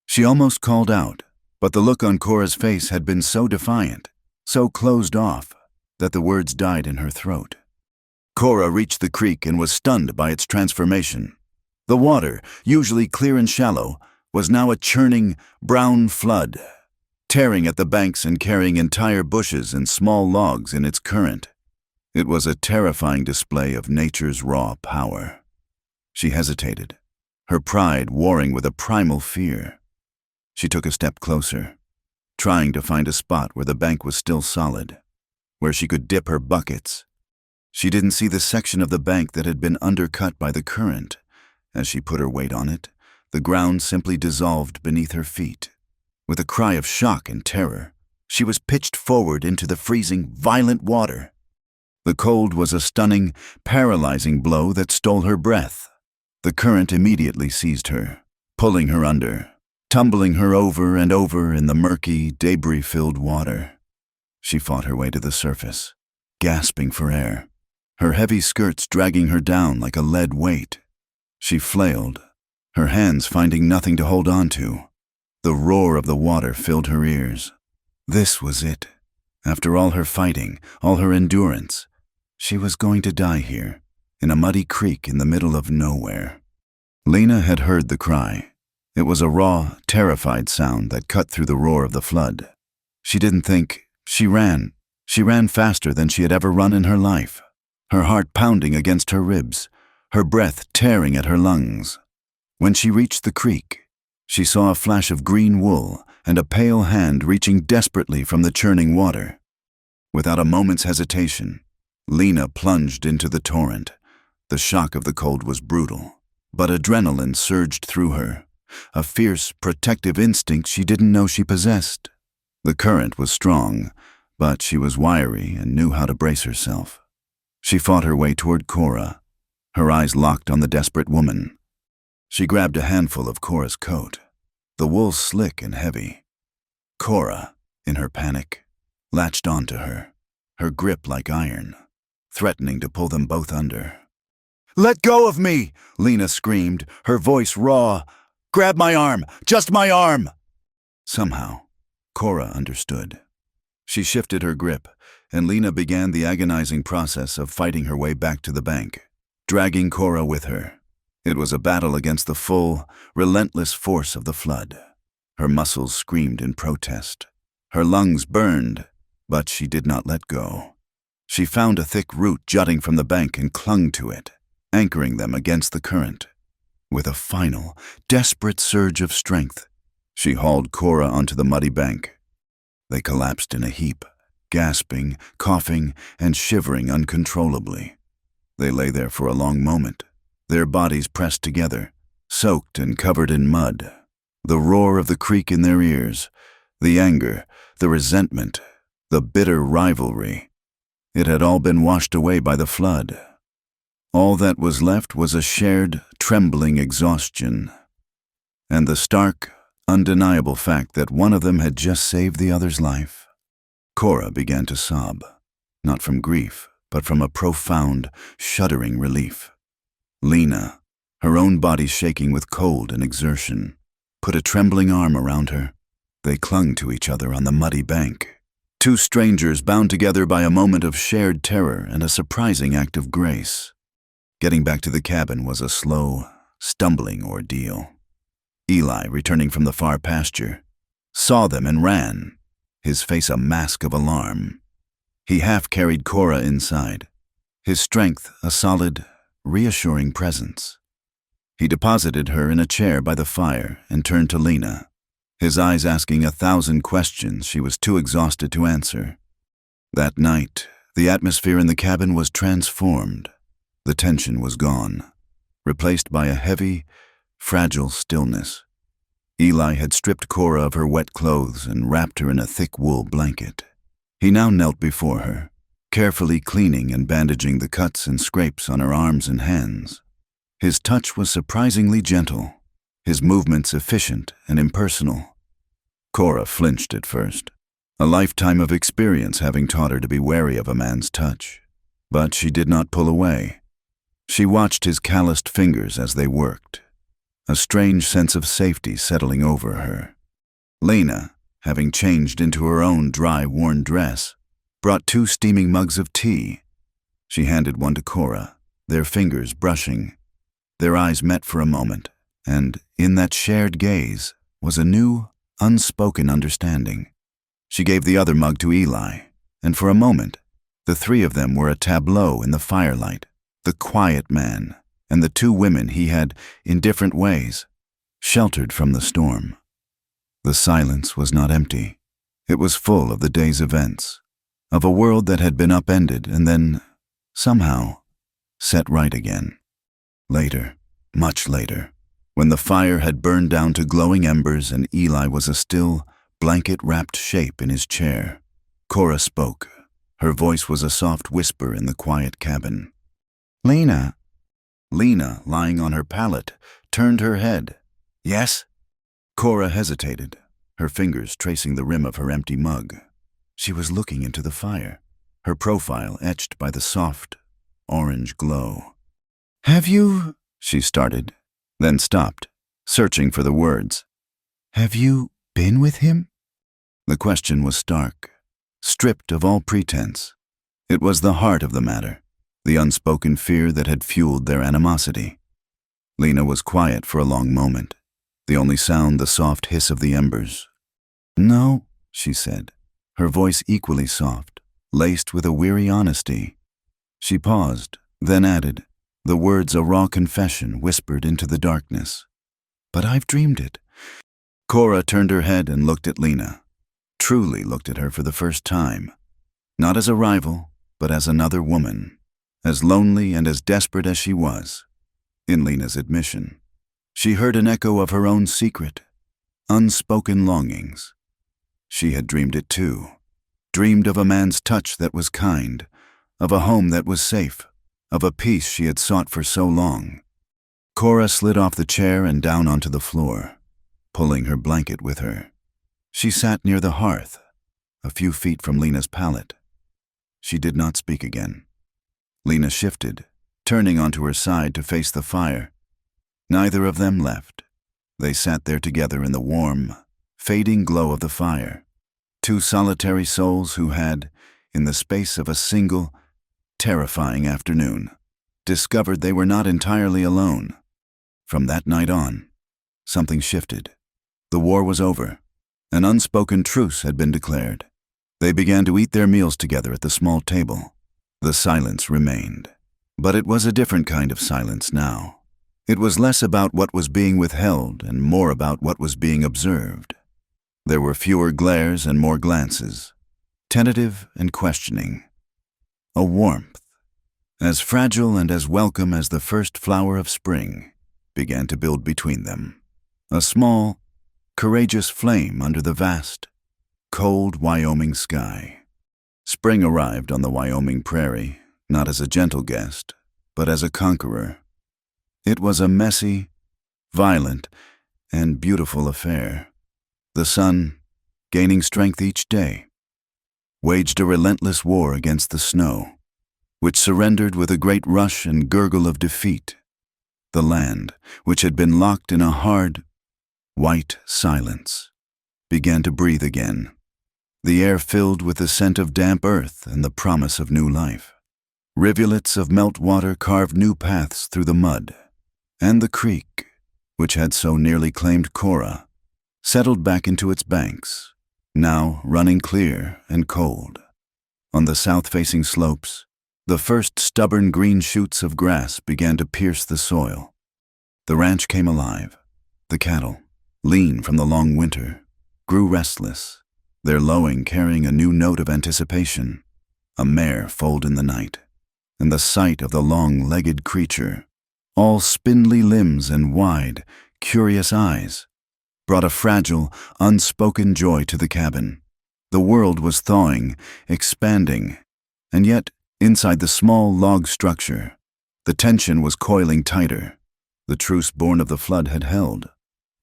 She almost called out, But the look on Cora's face had been so defiant, so closed off, that the words died in her throat. Cora reached the creek and was stunned by its transformation. The water, usually clear and shallow, was now a churning, brown flood, tearing at the banks and carrying entire bushes and small logs in its current. It was a terrifying display of nature's raw power. She hesitated, her pride warring with a primal fear. She took a step closer, trying to find a spot where the bank was still solid, where she could dip her buckets. She didn't see the section of the bank that had been undercut by the current. As she put her weight on it, the ground simply dissolved beneath her feet. With a cry of shock and terror, she was pitched forward into the freezing, violent water. The cold was a stunning, paralyzing blow that stole her breath. The current immediately seized her, pulling her under, tumbling her over and over in the murky, debris-filled water. She fought her way to the surface, gasping for air, her heavy skirts dragging her down like a lead weight. She flailed, her hands finding nothing to hold on to. The roar of the water filled her ears. This was it. After all her fighting, all her endurance, she was going to die here, in a muddy creek in the middle of nowhere. Lena had heard the cry. It was a raw, terrified sound that cut through the roar of the flood. She didn't think. She ran. She ran faster than she had ever run in her life, her heart pounding against her ribs, her breath tearing at her lungs. When she reached the creek, she saw a flash of green wool and a pale hand reaching desperately from the churning water. Without a moment's hesitation, Lena plunged into the torrent. The shock of the cold was brutal, but adrenaline surged through her, a fierce, protective instinct she didn't know she possessed. The current was strong, but she was wiry and knew how to brace herself. She fought her way toward Cora, her eyes locked on the desperate woman. She grabbed a handful of Cora's coat, the wool slick and heavy. Cora, in her panic, latched onto her, her grip like iron, threatening to pull them both under. "Let go of me!" Lena screamed, her voice raw. "Grab my arm! Just my arm!" Somehow, Cora understood. She shifted her grip, and Lena began the agonizing process of fighting her way back to the bank, dragging Cora with her. It was a battle against the full, relentless force of the flood. Her muscles screamed in protest. Her lungs burned, but she did not let go. She found a thick root jutting from the bank and clung to it, anchoring them against the current. With a final, desperate surge of strength, she hauled Cora onto the muddy bank. They collapsed in a heap, gasping, coughing, and shivering uncontrollably. They lay there for a long moment, their bodies pressed together, soaked and covered in mud, the roar of the creek in their ears, the anger, the resentment, the bitter rivalry. It had all been washed away by the flood. All that was left was a shared, trembling exhaustion, and the stark, undeniable fact that one of them had just saved the other's life. Cora began to sob, not from grief, but from a profound, shuddering relief. Lena, her own body shaking with cold and exertion, put a trembling arm around her. They clung to each other on the muddy bank, two strangers bound together by a moment of shared terror and a surprising act of grace. Getting back to the cabin was a slow, stumbling ordeal. Eli, returning from the far pasture, saw them and ran, his face a mask of alarm. He half-carried Cora inside, his strength a solid, reassuring presence. He deposited her in a chair by the fire and turned to Lena, his eyes asking 1,000 questions she was too exhausted to answer. That night, the atmosphere in the cabin was transformed. The tension was gone, replaced by a heavy, fragile stillness. Eli had stripped Cora of her wet clothes and wrapped her in a thick wool blanket. He now knelt before her, carefully cleaning and bandaging the cuts and scrapes on her arms and hands. His touch was surprisingly gentle, his movements efficient and impersonal. Cora flinched at first, a lifetime of experience having taught her to be wary of a man's touch. But she did not pull away. She watched his calloused fingers as they worked, a strange sense of safety settling over her. Lena, having changed into her own dry, worn dress, brought 2 steaming mugs of tea. She handed one to Cora, their fingers brushing. Their eyes met for a moment, and in that shared gaze was a new, unspoken understanding. She gave the other mug to Eli, and for a moment, the 3 of them were a tableau in the firelight, the quiet man and the 2 women he had, in different ways, sheltered from the storm. The silence was not empty. It was full of the day's events, of a world that had been upended and then, somehow, set right again. Later, much later, when the fire had burned down to glowing embers and Eli was a still, blanket-wrapped shape in his chair, Cora spoke. Her voice was a soft whisper in the quiet cabin. "Lena." Lena, lying on her pallet, turned her head. "Yes?" Cora hesitated, her fingers tracing the rim of her empty mug. She was looking into the fire, her profile etched by the soft, orange glow. "Have you—" she started, then stopped, searching for the words. "Have you been with him?" The question was stark, stripped of all pretense. It was the heart of the matter, the unspoken fear that had fueled their animosity. Lena was quiet for a long moment, the only sound the soft hiss of the embers. "No," she said, her voice equally soft, laced with a weary honesty. She paused, then added, the words a raw confession whispered into the darkness. "But I've dreamed it." Cora turned her head and looked at Lena, truly looked at her for the first time, not as a rival, but as another woman, as lonely and as desperate as she was. In Lena's admission, she heard an echo of her own secret, unspoken longings. She had dreamed it too, dreamed of a man's touch that was kind, of a home that was safe, of a peace she had sought for so long. Cora slid off the chair and down onto the floor, pulling her blanket with her. She sat near the hearth, a few feet from Lena's pallet. She did not speak again. Lena shifted, turning onto her side to face the fire. Neither of them left. They sat there together in the warm, fading glow of the fire, 2 solitary souls who had, in the space of a single, terrifying afternoon, discovered they were not entirely alone. From that night on, something shifted. The war was over. An unspoken truce had been declared. They began to eat their meals together at the small table. The silence remained. But it was a different kind of silence now. It was less about what was being withheld and more about what was being observed. There were fewer glares and more glances, tentative and questioning. A warmth, as fragile and as welcome as the first flower of spring, began to build between them. A small, courageous flame under the vast, cold Wyoming sky. Spring arrived on the Wyoming prairie, not as a gentle guest, but as a conqueror. It was a messy, violent, and beautiful affair. The sun, gaining strength each day, waged a relentless war against the snow, which surrendered with a great rush and gurgle of defeat. The land, which had been locked in a hard, white silence, began to breathe again. The air filled with the scent of damp earth and the promise of new life. Rivulets of meltwater carved new paths through the mud, and the creek, which had so nearly claimed Cora, settled back into its banks, now running clear and cold. On the south-facing slopes, the first stubborn green shoots of grass began to pierce the soil. The ranch came alive. The cattle, lean from the long winter, grew restless, their lowing carrying a new note of anticipation. A mare foaled in the night, and the sight of the long-legged creature, all spindly limbs and wide, curious eyes, brought a fragile, unspoken joy to the cabin. The world was thawing, expanding, and yet, inside the small log structure, the tension was coiling tighter. The truce born of the flood had held,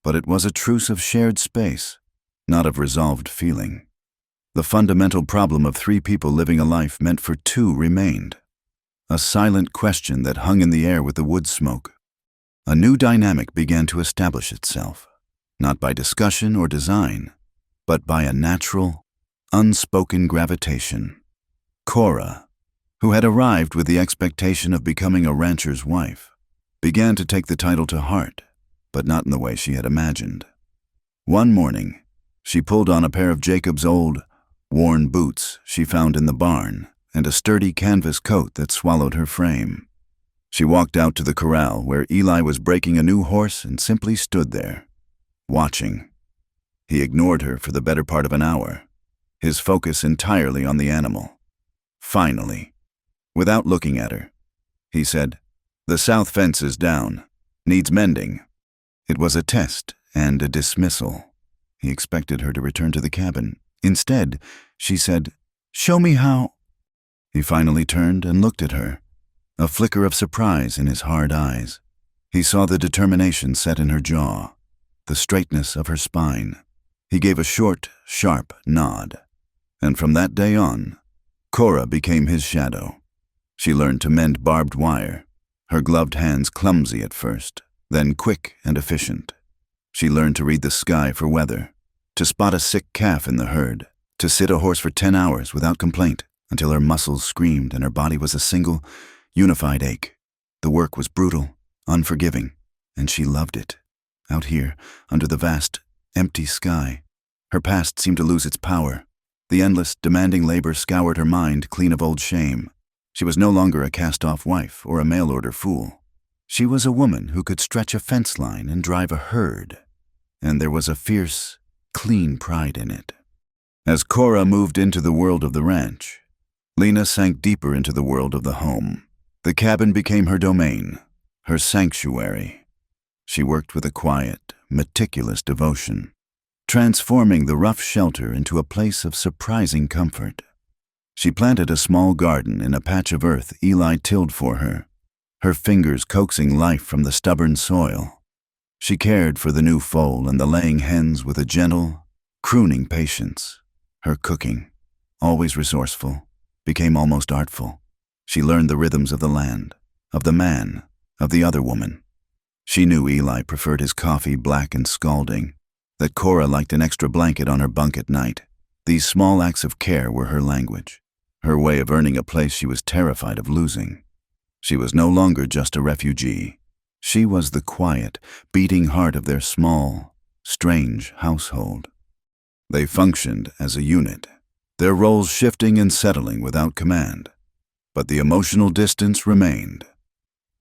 but it was a truce of shared space, not of resolved feeling. The fundamental problem of 3 people living a life meant for 2 remained. A silent question that hung in the air with the wood smoke. A new dynamic began to establish itself, not by discussion or design, but by a natural, unspoken gravitation. Cora, who had arrived with the expectation of becoming a rancher's wife, began to take the title to heart, but not in the way she had imagined. One morning, she pulled on a pair of Jacob's old, worn boots she found in the barn and a sturdy canvas coat that swallowed her frame. She walked out to the corral where Eli was breaking a new horse and simply stood there, watching. He ignored her for the better part of an hour, his focus entirely on the animal. Finally, without looking at her, he said, "The south fence is down. Needs mending." It was a test and a dismissal. He expected her to return to the cabin. Instead, she said, "Show me how." He finally turned and looked at her, a flicker of surprise in his hard eyes. He saw the determination set in her jaw, the straightness of her spine. He gave a short, sharp nod. And from that day on, Cora became his shadow. She learned to mend barbed wire, her gloved hands clumsy at first, then quick and efficient. She learned to read the sky for weather, to spot a sick calf in the herd, to sit a horse for 10 hours without complaint until her muscles screamed and her body was a single, unified ache. The work was brutal, unforgiving, and she loved it. Out here, under the vast, empty sky, her past seemed to lose its power. The endless, demanding labor scoured her mind clean of old shame. She was no longer a cast-off wife or a mail-order fool. She was a woman who could stretch a fence line and drive a herd, and there was a fierce, clean pride in it. As Cora moved into the world of the ranch, Lena sank deeper into the world of the home. The cabin became her domain, her sanctuary. She worked with a quiet, meticulous devotion, transforming the rough shelter into a place of surprising comfort. She planted a small garden in a patch of earth Eli tilled for her, her fingers coaxing life from the stubborn soil. She cared for the new foal and the laying hens with a gentle, crooning patience. Her cooking, always resourceful, became almost artful. She learned the rhythms of the land, of the man, of the other woman. She knew Eli preferred his coffee black and scalding, that Cora liked an extra blanket on her bunk at night. These small acts of care were her language, her way of earning a place she was terrified of losing. She was no longer just a refugee. She was the quiet, beating heart of their small, strange household. They functioned as a unit, their roles shifting and settling without command. But the emotional distance remained.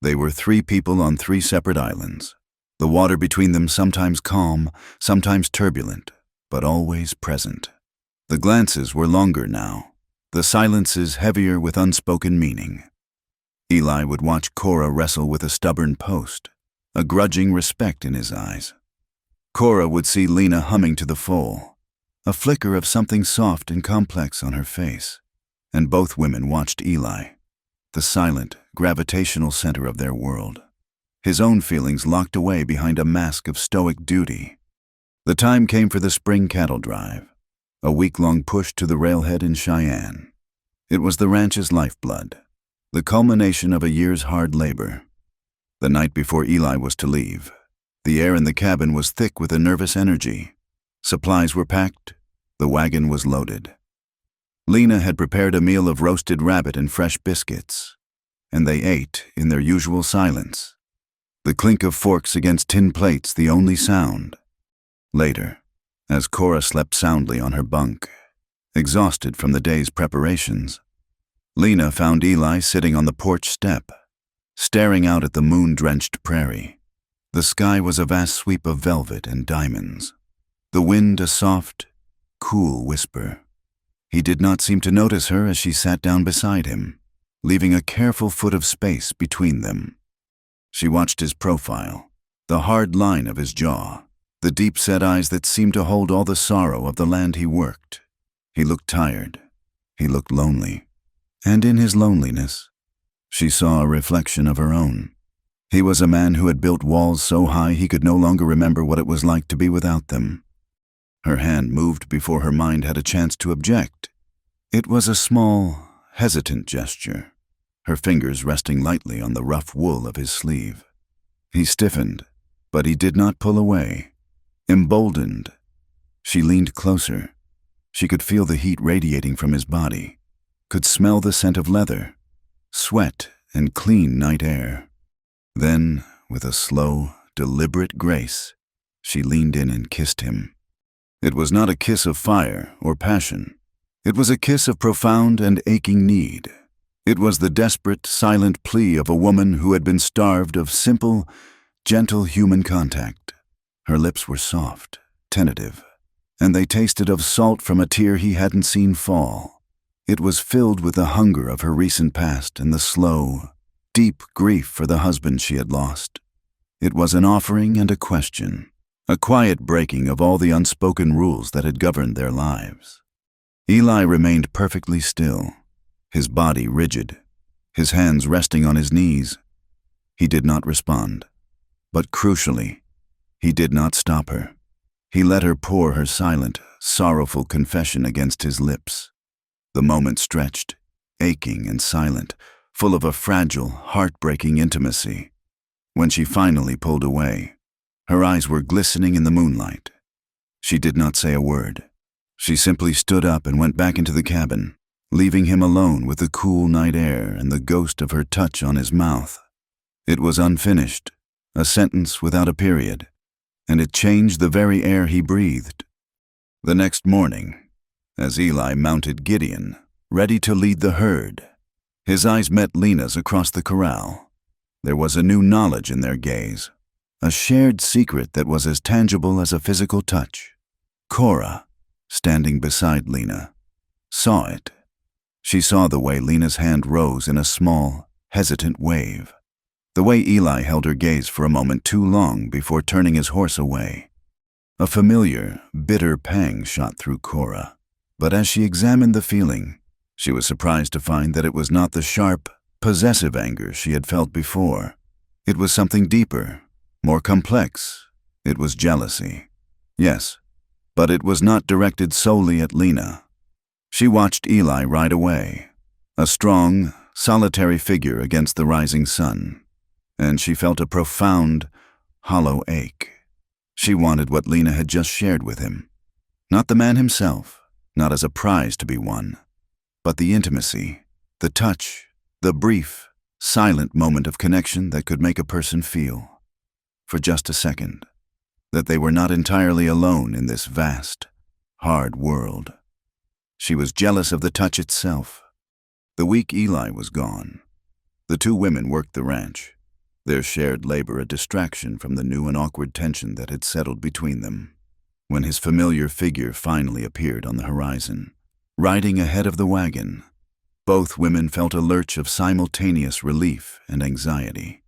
They were 3 people on 3 separate islands, the water between them sometimes calm, sometimes turbulent, but always present. The glances were longer now, the silences heavier with unspoken meaning. Eli would watch Cora wrestle with a stubborn post, a grudging respect in his eyes. Cora would see Lena humming to the foal, a flicker of something soft and complex on her face. And both women watched Eli, the silent, gravitational center of their world, his own feelings locked away behind a mask of stoic duty. The time came for the spring cattle drive, a week-long push to the railhead in Cheyenne. It was the ranch's lifeblood, the culmination of a year's hard labor. The night before Eli was to leave, the air in the cabin was thick with a nervous energy. Supplies were packed, the wagon was loaded. Lena had prepared a meal of roasted rabbit and fresh biscuits, and they ate in their usual silence, the clink of forks against tin plates the only sound. Later, as Cora slept soundly on her bunk, exhausted from the day's preparations, Lena found Eli sitting on the porch step, staring out at the moon-drenched prairie. The sky was a vast sweep of velvet and diamonds, the wind a soft, cool whisper. He did not seem to notice her as she sat down beside him, leaving a careful foot of space between them. She watched his profile, the hard line of his jaw, the deep-set eyes that seemed to hold all the sorrow of the land he worked. He looked tired. He looked lonely. And in his loneliness, she saw a reflection of her own. He was a man who had built walls so high he could no longer remember what it was like to be without them. Her hand moved before her mind had a chance to object. It was a small, hesitant gesture, her fingers resting lightly on the rough wool of his sleeve. He stiffened, but he did not pull away. Emboldened, She leaned closer. She could feel the heat radiating from his body, could smell the scent of leather, sweat, and clean night air. Then, with a slow, deliberate grace, she leaned in and kissed him. It was not a kiss of fire or passion. It was a kiss of profound and aching need. It was the desperate, silent plea of a woman who had been starved of simple, gentle human contact. Her lips were soft, tentative, and they tasted of salt from a tear he hadn't seen fall. It was filled with the hunger of her recent past and the slow, deep grief for the husband she had lost. It was an offering and a question, a quiet breaking of all the unspoken rules that had governed their lives. Eli remained perfectly still, his body rigid, his hands resting on his knees. He did not respond, but crucially, he did not stop her. He let her pour her silent, sorrowful confession against his lips. The moment stretched, aching and silent, full of a fragile, heartbreaking intimacy. When she finally pulled away, her eyes were glistening in the moonlight. She did not say a word. She simply stood up and went back into the cabin, leaving him alone with the cool night air and the ghost of her touch on his mouth. It was unfinished, a sentence without a period, and it changed the very air he breathed. The next morning, as Eli mounted Gideon, ready to lead the herd, his eyes met Lena's across the corral. There was a new knowledge in their gaze, a shared secret that was as tangible as a physical touch. Cora, standing beside Lena, saw it. She saw the way Lena's hand rose in a small, hesitant wave, the way Eli held her gaze for a moment too long before turning his horse away. A familiar, bitter pang shot through Cora, but as she examined the feeling, she was surprised to find that it was not the sharp, possessive anger she had felt before. It was something deeper, more complex. It was jealousy. Yes, but it was not directed solely at Lena. She watched Eli ride away, a strong, solitary figure against the rising sun, and she felt a profound, hollow ache. She wanted what Lena had just shared with him. Not the man himself, not as a prize to be won, but the intimacy, the touch, the brief, silent moment of connection that could make a person feel, for just a second, that they were not entirely alone in this vast, hard world. She was jealous of the touch itself. The week Eli was gone, the two women worked the ranch, their shared labor a distraction from the new and awkward tension that had settled between them. When his familiar figure finally appeared on the horizon, riding ahead of the wagon, both women felt a lurch of simultaneous relief and anxiety.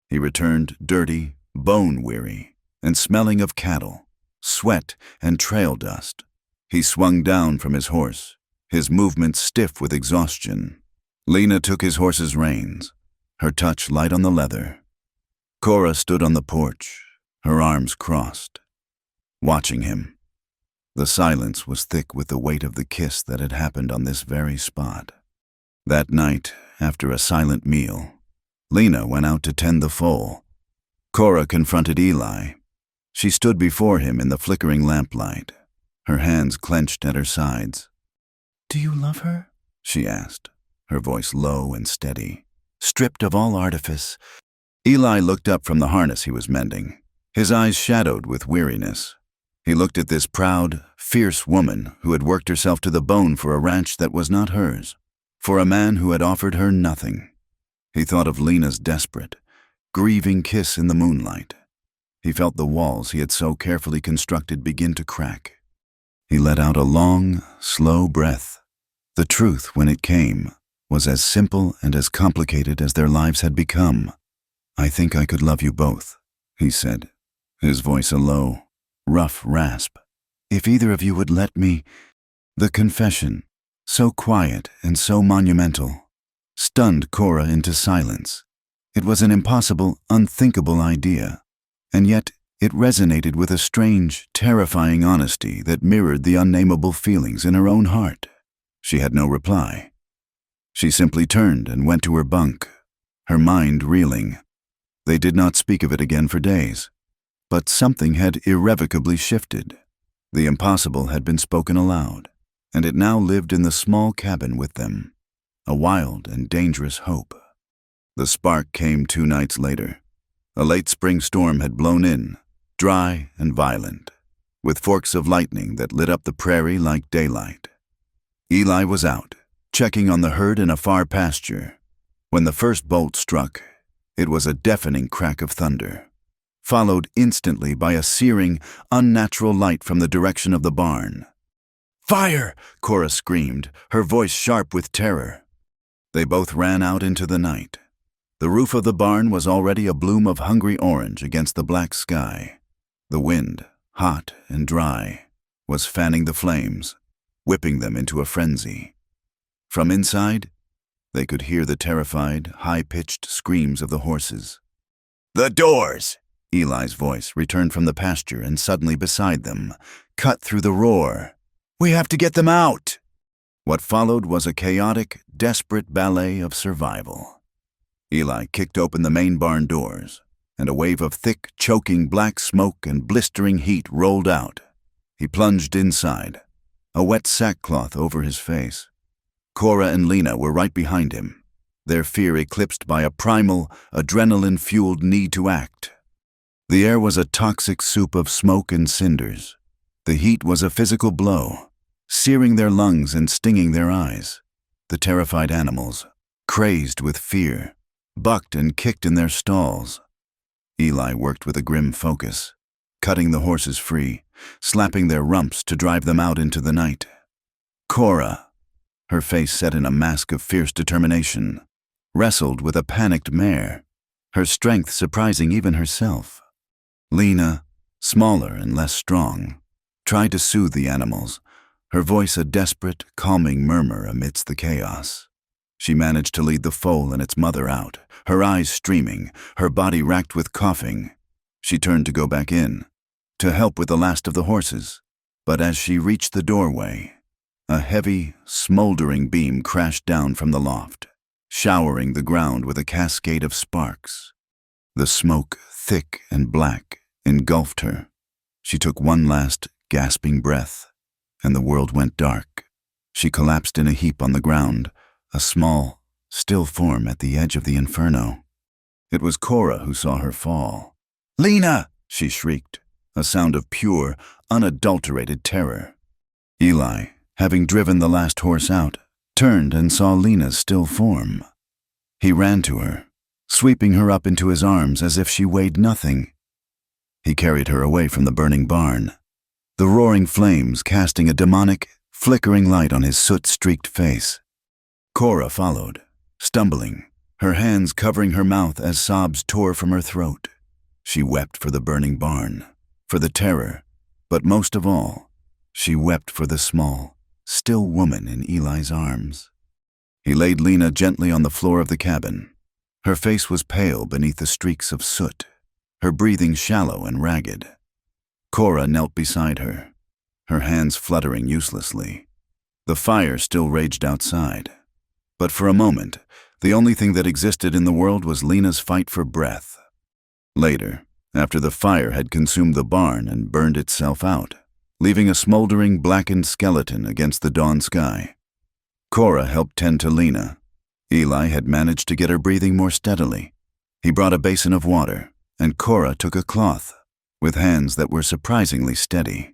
He returned dirty, bone-weary, and smelling of cattle, sweat, and trail dust. He swung down from his horse, his movements stiff with exhaustion. Lena took his horse's reins, her touch light on the leather. Cora stood on the porch, her arms crossed, watching him. The silence was thick with the weight of the kiss that had happened on this very spot. That night, after a silent meal, Lena went out to tend the foal. Cora confronted Eli. She stood before him in the flickering lamplight, her hands clenched at her sides. "Do you love her?" she asked, her voice low and steady, stripped of all artifice. Eli looked up from the harness he was mending, his eyes shadowed with weariness. He looked at this proud, fierce woman who had worked herself to the bone for a ranch that was not hers, for a man who had offered her nothing. He thought of Lena's desperate, grieving kiss in the moonlight. He felt the walls he had so carefully constructed begin to crack. He let out a long, slow breath. The truth, when it came, was as simple and as complicated as their lives had become. "I think I could love you both," he said, his voice a low, rough rasp. "If either of you would let me..." The confession, so quiet and so monumental, stunned Cora into silence. It was an impossible, unthinkable idea, and yet it resonated with a strange, terrifying honesty that mirrored the unnameable feelings in her own heart. She had no reply. She simply turned and went to her bunk, her mind reeling. They did not speak of it again for days, but something had irrevocably shifted. The impossible had been spoken aloud, and it now lived in the small cabin with them, a wild and dangerous hope. The spark came 2 nights later. A late spring storm had blown in, dry and violent, with forks of lightning that lit up the prairie like daylight. Eli was out, checking on the herd in a far pasture. When the first bolt struck, it was a deafening crack of thunder, followed instantly by a searing, unnatural light from the direction of the barn. "Fire!" Cora screamed, her voice sharp with terror. They both ran out into the night. The roof of the barn was already a bloom of hungry orange against the black sky. The wind, hot and dry, was fanning the flames, whipping them into a frenzy. From inside, they could hear the terrified, high-pitched screams of the horses. "The doors!" Eli's voice returned from the pasture and suddenly beside them, cut through the roar. "We have to get them out!" What followed was a chaotic, desperate ballet of survival. Eli kicked open the main barn doors, and a wave of thick, choking black smoke and blistering heat rolled out. He plunged inside, a wet sackcloth over his face. Cora and Lena were right behind him, their fear eclipsed by a primal, adrenaline-fueled need to act. The air was a toxic soup of smoke and cinders. The heat was a physical blow, searing their lungs and stinging their eyes. The terrified animals, crazed with fear, bucked and kicked in their stalls. Eli worked with a grim focus, cutting the horses free, slapping their rumps to drive them out into the night. Cora, her face set in a mask of fierce determination, wrestled with a panicked mare, her strength surprising even herself. Lena, smaller and less strong, tried to soothe the animals, her voice a desperate, calming murmur amidst the chaos. She managed to lead the foal and its mother out, her eyes streaming, her body racked with coughing. She turned to go back in, to help with the last of the horses. But as she reached the doorway, a heavy, smoldering beam crashed down from the loft, showering the ground with a cascade of sparks. The smoke, thick and black, engulfed her. She took one last, gasping breath, and the world went dark. She collapsed in a heap on the ground, a small, still form at the edge of the inferno. It was Cora who saw her fall. "Lena!" she shrieked, a sound of pure, unadulterated terror. Eli, having driven the last horse out, turned and saw Lena's still form. He ran to her, sweeping her up into his arms as if she weighed nothing. He carried her away from the burning barn, the roaring flames casting a demonic, flickering light on his soot-streaked face. Cora followed, stumbling, her hands covering her mouth as sobs tore from her throat. She wept for the burning barn, for the terror, but most of all, she wept for the small, still woman in Eli's arms. He laid Lena gently on the floor of the cabin. Her face was pale beneath the streaks of soot, her breathing shallow and ragged. Cora knelt beside her, her hands fluttering uselessly. The fire still raged outside, but for a moment, the only thing that existed in the world was Lena's fight for breath. Later, after the fire had consumed the barn and burned itself out, leaving a smoldering, blackened skeleton against the dawn sky, Cora helped tend to Lena. Eli had managed to get her breathing more steadily. He brought a basin of water, and Cora took a cloth, with hands that were surprisingly steady.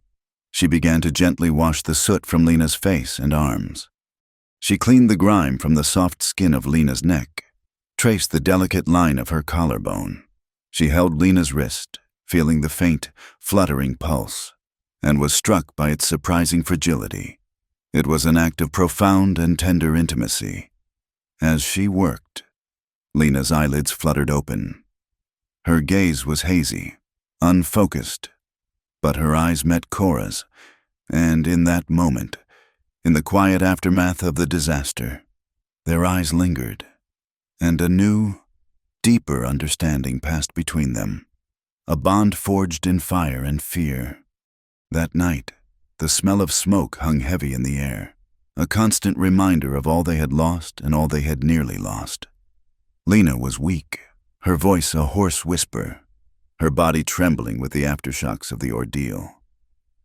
She began to gently wash the soot from Lena's face and arms. She cleaned the grime from the soft skin of Lena's neck, traced the delicate line of her collarbone. She held Lena's wrist, feeling the faint, fluttering pulse, and was struck by its surprising fragility. It was an act of profound and tender intimacy. As she worked, Lena's eyelids fluttered open. Her gaze was hazy, unfocused, but her eyes met Cora's, and in that moment, in the quiet aftermath of the disaster, their eyes lingered, and a new, deeper understanding passed between them, a bond forged in fire and fear. That night, the smell of smoke hung heavy in the air, a constant reminder of all they had lost and all they had nearly lost. Lena was weak, her voice a hoarse whisper, her body trembling with the aftershocks of the ordeal.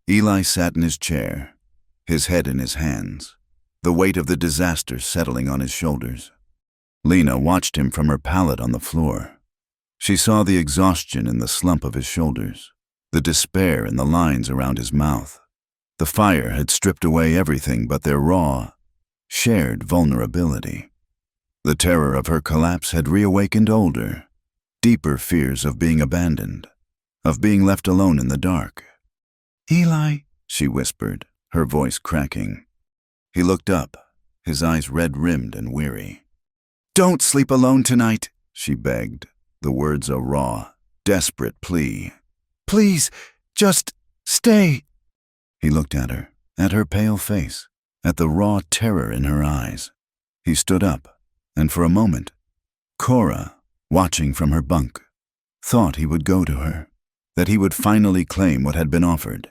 Eli sat in his chair, his head in his hands, the weight of the disaster settling on his shoulders. Lena watched him from her pallet on the floor. She saw the exhaustion in the slump of his shoulders, the despair in the lines around his mouth. The fire had stripped away everything but their raw, shared vulnerability. The terror of her collapse had reawakened older, deeper fears of being abandoned, of being left alone in the dark. "Eli," she whispered, her voice cracking. He looked up, his eyes red-rimmed and weary. "Don't sleep alone tonight," she begged, the words a raw, desperate plea. "Please, just stay." He looked at her pale face, at the raw terror in her eyes. He stood up, and for a moment, Cora, watching from her bunk, thought he would go to her, that he would finally claim what had been offered.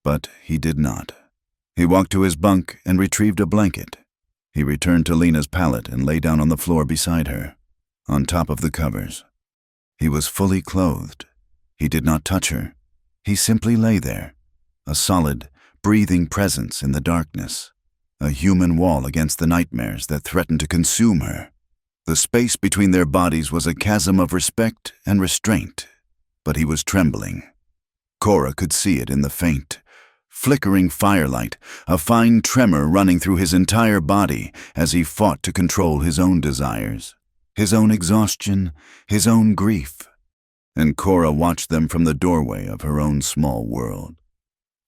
But he did not. He walked to his bunk and retrieved a blanket. He returned to Lena's pallet and lay down on the floor beside her, on top of the covers. He was fully clothed. He did not touch her. He simply lay there, a solid, breathing presence in the darkness, a human wall against the nightmares that threatened to consume her. The space between their bodies was a chasm of respect and restraint, but he was trembling. Cora could see it in the faint, flickering firelight, a fine tremor running through his entire body as he fought to control his own desires, his own exhaustion, his own grief. And Cora watched them from the doorway of her own small world.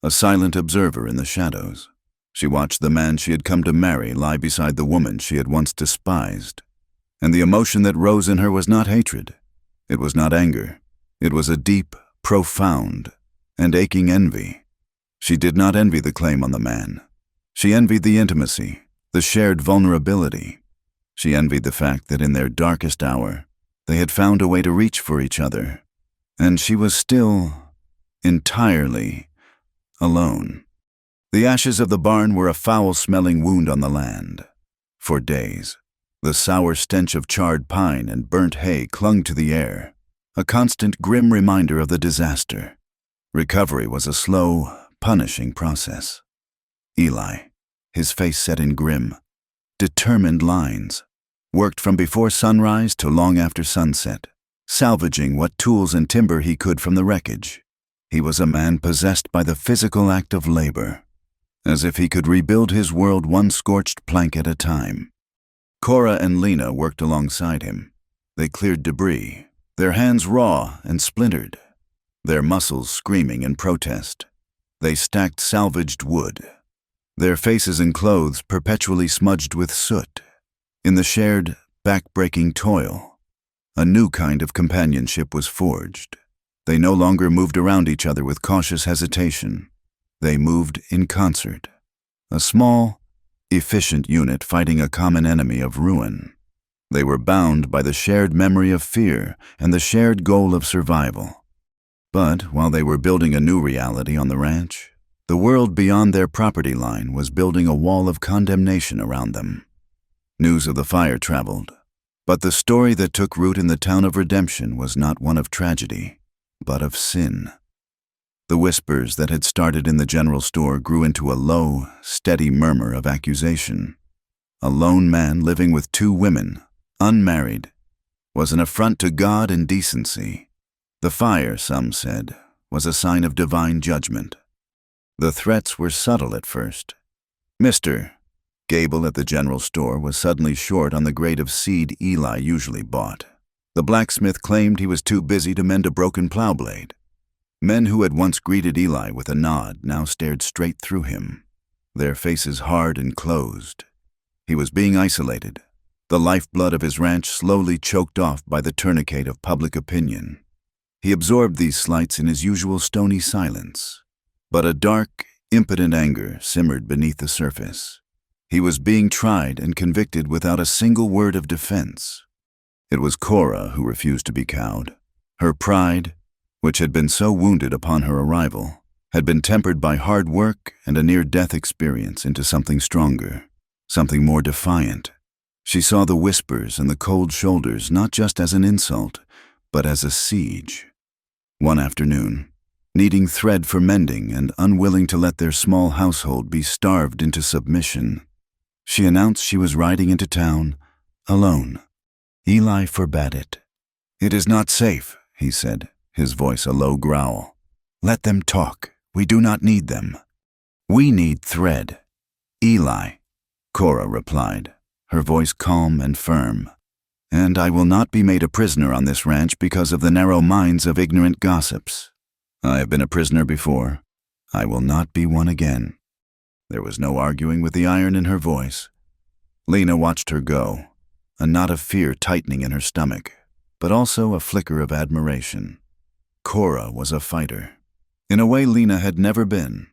A silent observer in the shadows, she watched the man she had come to marry lie beside the woman she had once despised. And the emotion that rose in her was not hatred. It was not anger. It was a deep, profound, and aching envy. She did not envy the claim on the man. She envied the intimacy, the shared vulnerability. She envied the fact that in their darkest hour, they had found a way to reach for each other, and she was still entirely alone. The ashes of the barn were a foul-smelling wound on the land. For days, the sour stench of charred pine and burnt hay clung to the air, a constant grim reminder of the disaster. Recovery was a slow, punishing process. Eli, his face set in grim, determined lines, worked from before sunrise to long after sunset, salvaging what tools and timber he could from the wreckage. He was a man possessed by the physical act of labor, as if he could rebuild his world one scorched plank at a time. Cora and Lena worked alongside him. They cleared debris, their hands raw and splintered, their muscles screaming in protest. They stacked salvaged wood, their faces and clothes perpetually smudged with soot. In the shared, back-breaking toil, a new kind of companionship was forged. They no longer moved around each other with cautious hesitation. They moved in concert, a small, efficient unit fighting a common enemy of ruin. They were bound by the shared memory of fear and the shared goal of survival. But while they were building a new reality on the ranch, the world beyond their property line was building a wall of condemnation around them. News of the fire traveled, but the story that took root in the town of Redemption was not one of tragedy, but of sin. The whispers that had started in the general store grew into a low, steady murmur of accusation. A lone man living with 2 women, unmarried, was an affront to God and decency. The fire, some said, was a sign of divine judgment. The threats were subtle at first. Mr. Gable at the general store was suddenly short on the grade of seed Eli usually bought. The blacksmith claimed he was too busy to mend a broken plow blade. Men who had once greeted Eli with a nod now stared straight through him, their faces hard and closed. He was being isolated, the lifeblood of his ranch slowly choked off by the tourniquet of public opinion. He absorbed these slights in his usual stony silence, but a dark, impotent anger simmered beneath the surface. He was being tried and convicted without a single word of defense. It was Cora who refused to be cowed. Her pride, which had been so wounded upon her arrival, had been tempered by hard work and a near-death experience into something stronger, something more defiant. She saw the whispers and the cold shoulders not just as an insult, but as a siege. One afternoon, needing thread for mending and unwilling to let their small household be starved into submission. She announced she was riding into town, alone. Eli forbade it. "It is not safe," he said, his voice a low growl. "Let them talk. We do not need them. We need thread." "Eli," Cora replied, her voice calm and firm. "And I will not be made a prisoner on this ranch because of the narrow minds of ignorant gossips. I have been a prisoner before. I will not be one again." There was no arguing with the iron in her voice. Lena watched her go, a knot of fear tightening in her stomach, but also a flicker of admiration. Cora was a fighter, in a way Lena had never been.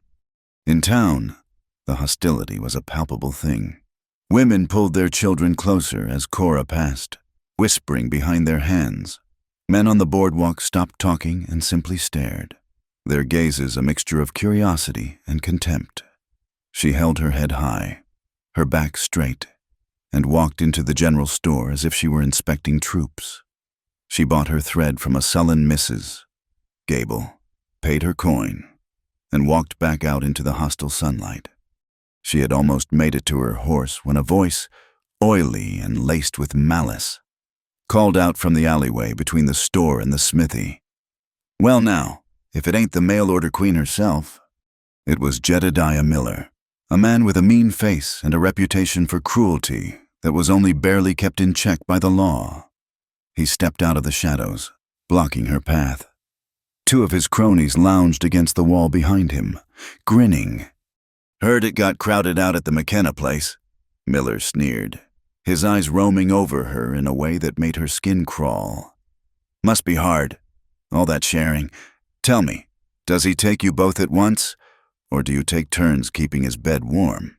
In town, the hostility was a palpable thing. Women pulled their children closer as Cora passed, whispering behind their hands. Men on the boardwalk stopped talking and simply stared, their gazes a mixture of curiosity and contempt. She held her head high, her back straight, and walked into the general store as if she were inspecting troops. She bought her thread from a sullen Mrs. Gable, paid her coin, and walked back out into the hostile sunlight. She had almost made it to her horse when a voice, oily and laced with malice, called out from the alleyway between the store and the smithy. "Well now, if it ain't the mail-order queen herself." It was Jedediah Miller, a man with a mean face and a reputation for cruelty that was only barely kept in check by the law. He stepped out of the shadows, blocking her path. Two of his cronies lounged against the wall behind him, grinning. "Heard it got crowded out at the McKenna place," Miller sneered, his eyes roaming over her in a way that made her skin crawl. "Must be hard, all that sharing. Tell me, does he take you both at once, or do you take turns keeping his bed warm?"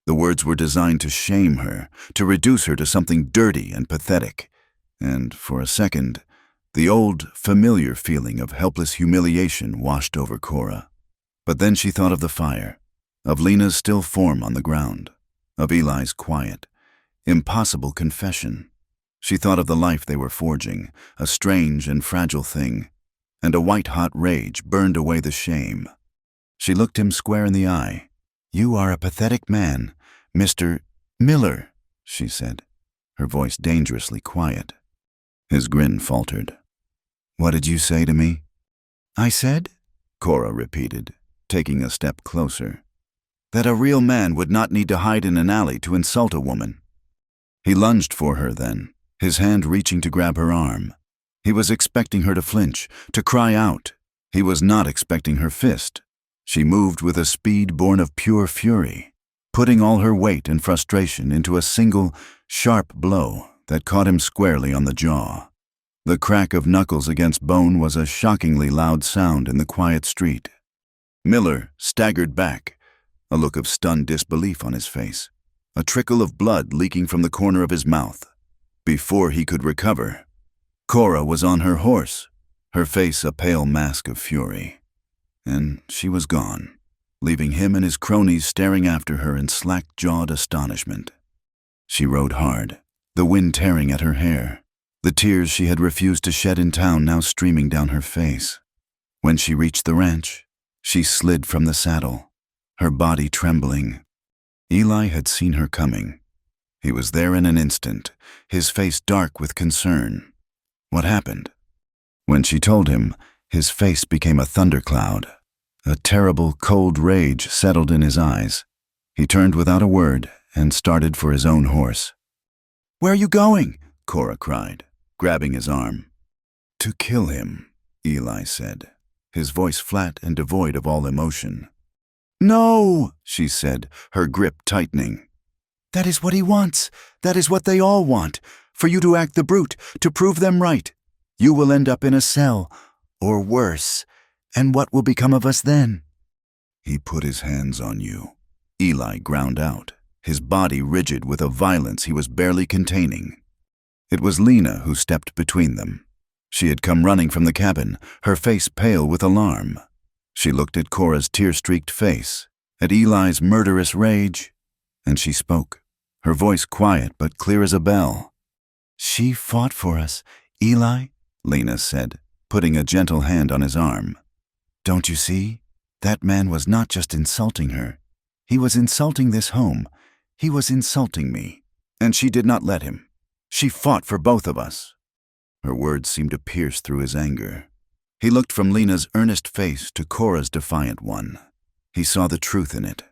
The words were designed to shame her, to reduce her to something dirty and pathetic, and for a second, the old, familiar feeling of helpless humiliation washed over Cora. But then she thought of the fire, of Lena's still form on the ground, of Eli's quiet, impossible confession. She thought of the life they were forging, a strange and fragile thing, and a white-hot rage burned away the shame. She looked him square in the eye. "You are a pathetic man, Mr. Miller," she said, her voice dangerously quiet. His grin faltered. "What did you say to me?" "I said," Cora repeated, taking a step closer, "that a real man would not need to hide in an alley to insult a woman." He lunged for her then, his hand reaching to grab her arm. He was expecting her to flinch, to cry out. He was not expecting her fist. She moved with a speed born of pure fury, putting all her weight and frustration into a single, sharp blow that caught him squarely on the jaw. The crack of knuckles against bone was a shockingly loud sound in the quiet street. Miller staggered back, a look of stunned disbelief on his face, a trickle of blood leaking from the corner of his mouth. Before he could recover, Cora was on her horse, her face a pale mask of fury. And she was gone, leaving him and his cronies staring after her in slack-jawed astonishment. She rode hard, the wind tearing at her hair, the tears she had refused to shed in town now streaming down her face. When she reached the ranch, she slid from the saddle, her body trembling. Eli had seen her coming. He was there in an instant, his face dark with concern. What happened? When she told him, his face became a thundercloud. A terrible, cold rage settled in his eyes. He turned without a word and started for his own horse. "Where are you going?" Cora cried, grabbing his arm. "To kill him," Eli said, his voice flat and devoid of all emotion. "No," she said, her grip tightening. "That is what he wants. That is what they all want, for you to act the brute, to prove them right. You will end up in a cell, or worse. And what will become of us then?" "He put his hands on you," Eli ground out, his body rigid with a violence he was barely containing. It was Lena who stepped between them. She had come running from the cabin, her face pale with alarm. She looked at Cora's tear-streaked face, at Eli's murderous rage, and she spoke, her voice quiet but clear as a bell. "She fought for us, Eli," Lena said, putting a gentle hand on his arm. Don't you see? That man was not just insulting her. He was insulting this home. He was insulting me. And she did not let him. She fought for both of us." Her words seemed to pierce through his anger. He looked from Lena's earnest face to Cora's defiant one. He saw the truth in it.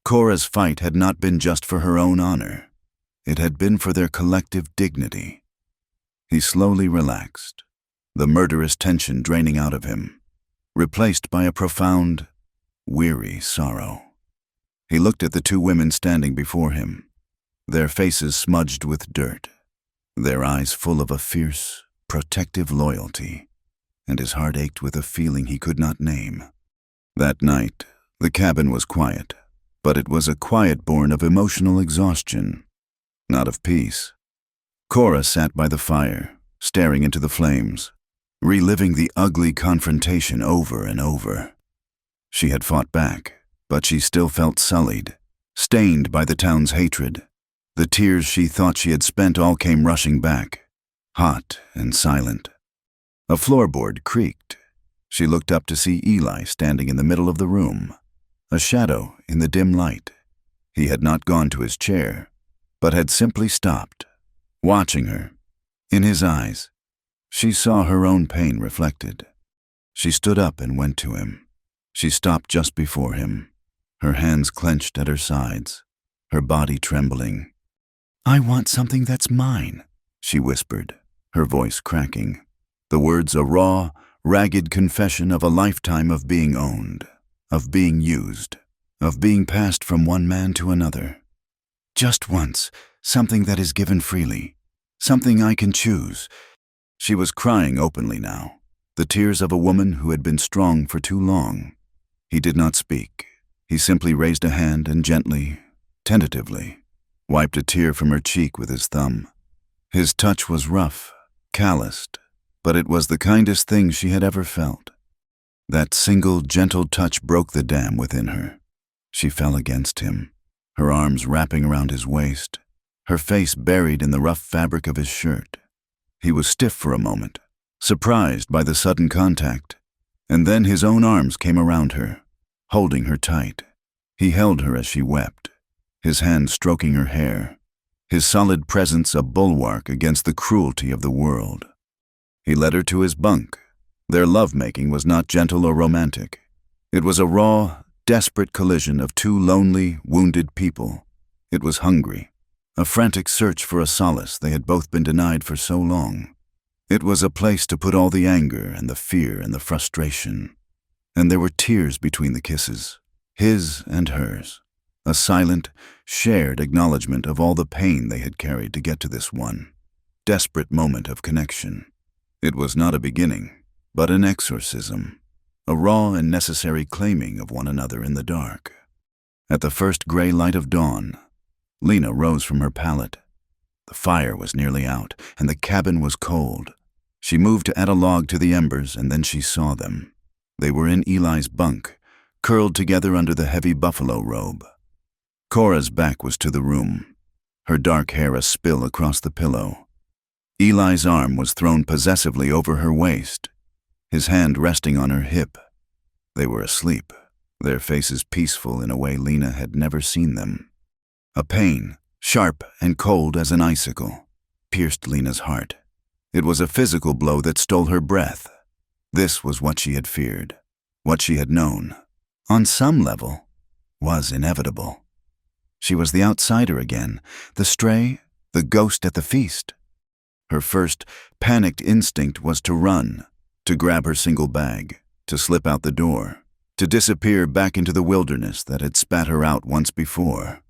Cora's fight had not been just for her own honor. It had been for their collective dignity. He slowly relaxed, the murderous tension draining out of him, replaced by a profound, weary sorrow. He looked at the two women standing before him, their faces smudged with dirt, their eyes full of a fierce, protective loyalty, and his heart ached with a feeling he could not name. That night, the cabin was quiet, but it was a quiet born of emotional exhaustion, not of peace. Cora sat by the fire, staring into the flames, reliving the ugly confrontation over and over. She had fought back, but she still felt sullied, stained by the town's hatred. The tears she thought she had spent all came rushing back, hot and silent. A floorboard creaked. She looked up to see Eli standing in the middle of the room, a shadow in the dim light. He had not gone to his chair, but had simply stopped, watching her. In his eyes, she saw her own pain reflected. She stood up and went to him. She stopped just before him, her hands clenched at her sides, her body trembling. "I want something that's mine," she whispered, her voice cracking. The words a raw, ragged confession of a lifetime of being owned, of being used, of being passed from one man to another. "Just once, something that is given freely, something I can choose." She was crying openly now, the tears of a woman who had been strong for too long. He did not speak. He simply raised a hand and gently, tentatively, wiped a tear from her cheek with his thumb. His touch was rough, calloused, but it was the kindest thing she had ever felt. That single, gentle touch broke the dam within her. She fell against him, her arms wrapping around his waist, her face buried in the rough fabric of his shirt. He was stiff for a moment, surprised by the sudden contact, and then his own arms came around her, holding her tight. He held her as she wept, his hand stroking her hair, his solid presence a bulwark against the cruelty of the world. He led her to his bunk. Their lovemaking was not gentle or romantic. It was a raw, desperate collision of two lonely, wounded people. It was hungry, a frantic search for a solace they had both been denied for so long. It was a place to put all the anger and the fear and the frustration. And there were tears between the kisses, his and hers, a silent, shared acknowledgement of all the pain they had carried to get to this one desperate moment of connection. It was not a beginning, but an exorcism, a raw and necessary claiming of one another in the dark. At the first gray light of dawn, Lena rose from her pallet. The fire was nearly out, and the cabin was cold. She moved to add a log to the embers, and then she saw them. They were in Eli's bunk, curled together under the heavy buffalo robe. Cora's back was to the room, her dark hair a spill across the pillow. Eli's arm was thrown possessively over her waist, his hand resting on her hip. They were asleep, their faces peaceful in a way Lena had never seen them. A pain, sharp and cold as an icicle, pierced Lena's heart. It was a physical blow that stole her breath. This was what she had feared, what she had known, on some level, was inevitable. She was the outsider again, the stray, the ghost at the feast. Her first, panicked instinct was to run, to grab her single bag, to slip out the door, to disappear back into the wilderness that had spat her out once before.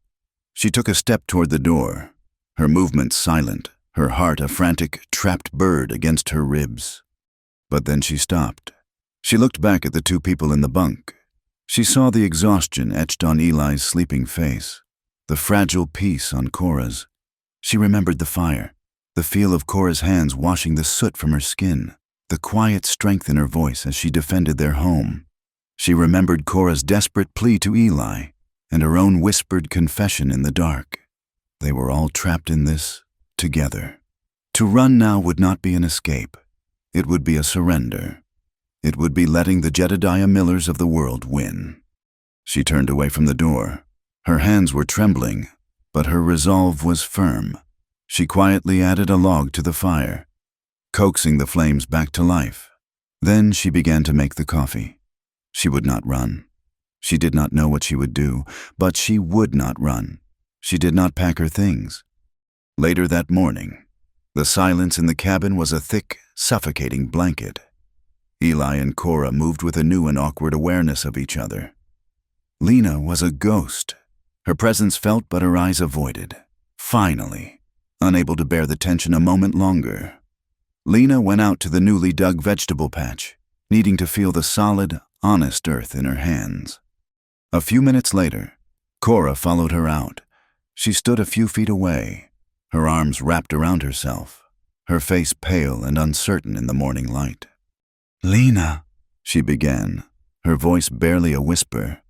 She took a step toward the door, her movements silent, her heart a frantic, trapped bird against her ribs. But then she stopped. She looked back at the two people in the bunk. She saw the exhaustion etched on Eli's sleeping face, the fragile peace on Cora's. She remembered the fire, the feel of Cora's hands washing the soot from her skin, the quiet strength in her voice as she defended their home. She remembered Cora's desperate plea to Eli and her own whispered confession in the dark. They were all trapped in this, together. To run now would not be an escape. It would be a surrender. It would be letting the Jedediah Millers of the world win. She turned away from the door. Her hands were trembling, but her resolve was firm. She quietly added a log to the fire, coaxing the flames back to life. Then she began to make the coffee. She would not run. She did not know what she would do, but she would not run. She did not pack her things. Later that morning, the silence in the cabin was a thick, suffocating blanket. Eli and Cora moved with a new and awkward awareness of each other. Lena was a ghost. Her presence felt but her eyes avoided. Finally, unable to bear the tension a moment longer, Lena went out to the newly dug vegetable patch, needing to feel the solid, honest earth in her hands. A few minutes later, Cora followed her out. She stood a few feet away, her arms wrapped around herself, her face pale and uncertain in the morning light. "Lena," she began, her voice barely a whisper.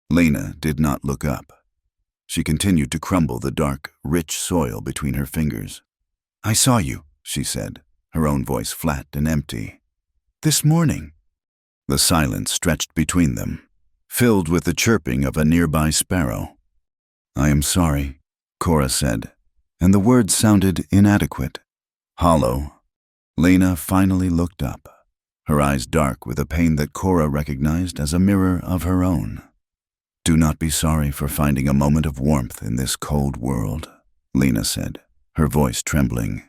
Lena did not look up. She continued to crumble the dark, rich soil between her fingers. "I saw you," she said, her own voice flat and empty. "This morning." The silence stretched between them, filled with the chirping of a nearby sparrow. "I am sorry," Cora said, and the words sounded inadequate, hollow. Lena finally looked up, her eyes dark with a pain that Cora recognized as a mirror of her own. "Do not be sorry for finding a moment of warmth in this cold world," Lena said, her voice trembling.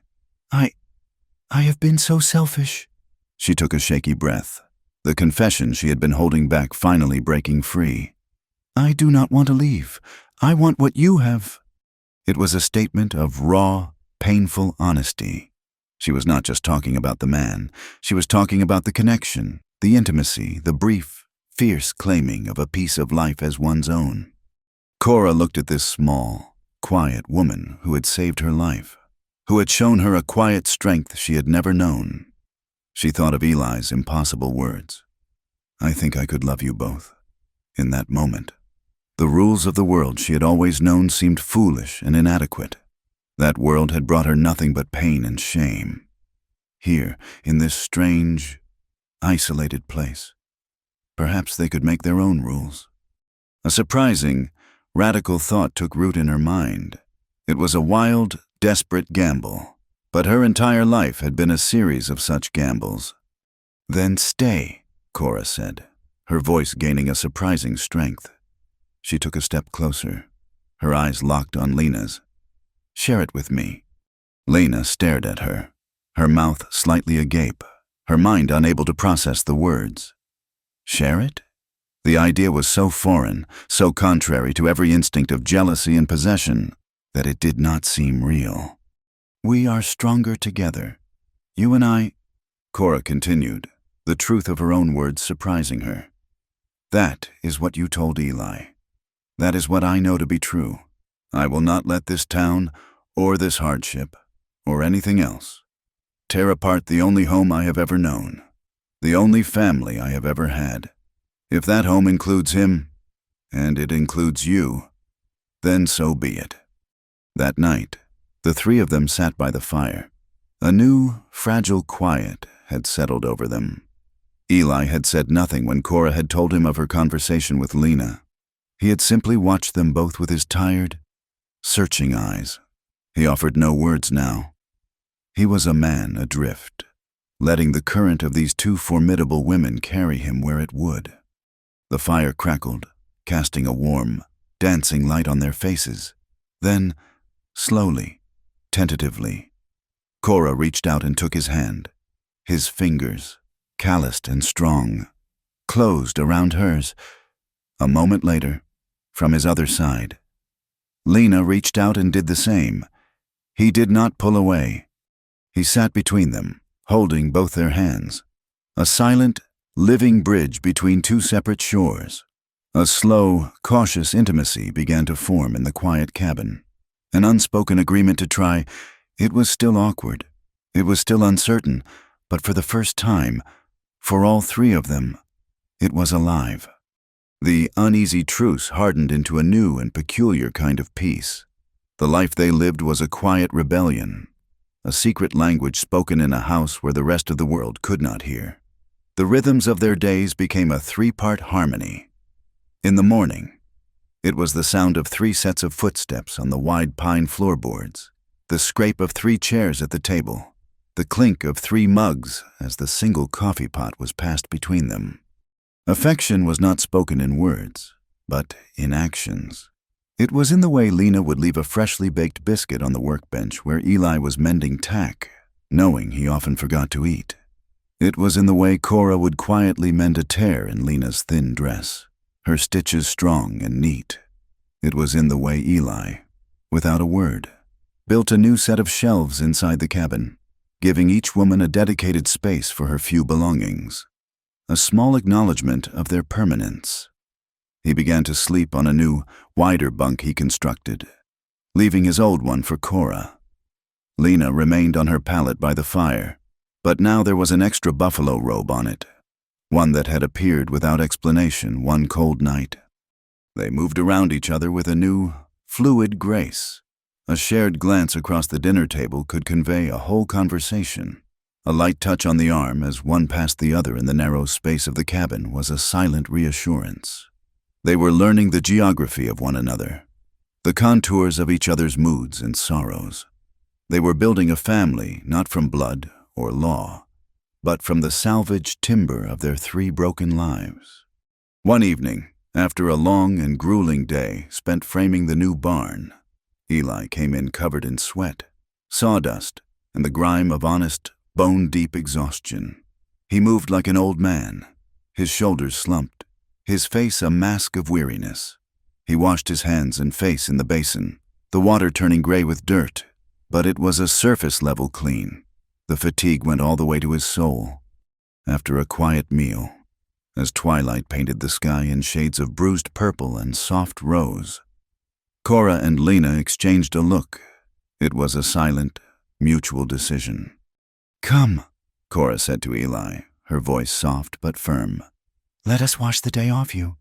I have been so selfish." She took a shaky breath, the confession she had been holding back finally breaking free. "I do not want to leave. I want what you have." It was a statement of raw, painful honesty. She was not just talking about the man. She was talking about the connection, the intimacy, the brief, fierce claiming of a piece of life as one's own. Cora looked at this small, quiet woman who had saved her life, who had shown her a quiet strength she had never known. She thought of Eli's impossible words. "I think I could love you both." In that moment, the rules of the world she had always known seemed foolish and inadequate. That world had brought her nothing but pain and shame. Here, in this strange, isolated place, perhaps they could make their own rules. A surprising, radical thought took root in her mind. It was a wild, desperate gamble, but her entire life had been a series of such gambles. "Then stay," Cora said, her voice gaining a surprising strength. She took a step closer, her eyes locked on Lena's. "Share it with me." Lena stared at her, her mouth slightly agape, her mind unable to process the words. Share it? The idea was so foreign, so contrary to every instinct of jealousy and possession, that it did not seem real. "We are stronger together. You and I," Cora continued, the truth of her own words surprising her. "That is what you told Eli. That is what I know to be true. I will not let this town, or this hardship, or anything else, tear apart the only home I have ever known, the only family I have ever had. If that home includes him, and it includes you, then so be it." That night, the three of them sat by the fire. A new, fragile quiet had settled over them. Eli had said nothing when Cora had told him of her conversation with Lena. He had simply watched them both with his tired, searching eyes. He offered no words now. He was a man adrift, letting the current of these two formidable women carry him where it would. The fire crackled, casting a warm, dancing light on their faces. Then, slowly, tentatively, Cora reached out and took his hand. His fingers, calloused and strong, closed around hers. A moment later, from his other side, Lena reached out and did the same. He did not pull away. He sat between them, holding both their hands. A silent, living bridge between two separate shores. A slow, cautious intimacy began to form in the quiet cabin. An unspoken agreement to try. It was still awkward. It was still uncertain, but for the first time, for all three of them, it was alive. The uneasy truce hardened into a new and peculiar kind of peace. The life they lived was a quiet rebellion, a secret language spoken in a house where the rest of the world could not hear. The rhythms of their days became a three-part harmony. In the morning, it was the sound of 3 sets of footsteps on the wide pine floorboards, the scrape of 3 chairs at the table, the clink of 3 mugs as the single coffee pot was passed between them. Affection was not spoken in words, but in actions. It was in the way Lena would leave a freshly baked biscuit on the workbench where Eli was mending tack, knowing he often forgot to eat. It was in the way Cora would quietly mend a tear in Lena's thin dress, her stitches strong and neat. It was in the way Eli, without a word, built a new set of shelves inside the cabin, giving each woman a dedicated space for her few belongings, a small acknowledgement of their permanence. He began to sleep on a new, wider bunk he constructed, leaving his old one for Cora. Lena remained on her pallet by the fire, but now there was an extra buffalo robe on it, one that had appeared without explanation one cold night. They moved around each other with a new, fluid grace. A shared glance across the dinner table could convey a whole conversation. A light touch on the arm as one passed the other in the narrow space of the cabin was a silent reassurance. They were learning the geography of one another, the contours of each other's moods and sorrows. They were building a family not from blood or law, but from the salvaged timber of their 3 broken lives. One evening, after a long and grueling day spent framing the new barn, Eli came in covered in sweat, sawdust, and the grime of honest, bone-deep exhaustion. He moved like an old man, his shoulders slumped, his face a mask of weariness. He washed his hands and face in the basin, the water turning gray with dirt, but it was a surface-level clean. The fatigue went all the way to his soul. After a quiet meal, as twilight painted the sky in shades of bruised purple and soft rose, Cora and Lena exchanged a look. It was a silent, mutual decision. "Come," Cora said to Eli, her voice soft but firm. "Let us wash the day off you."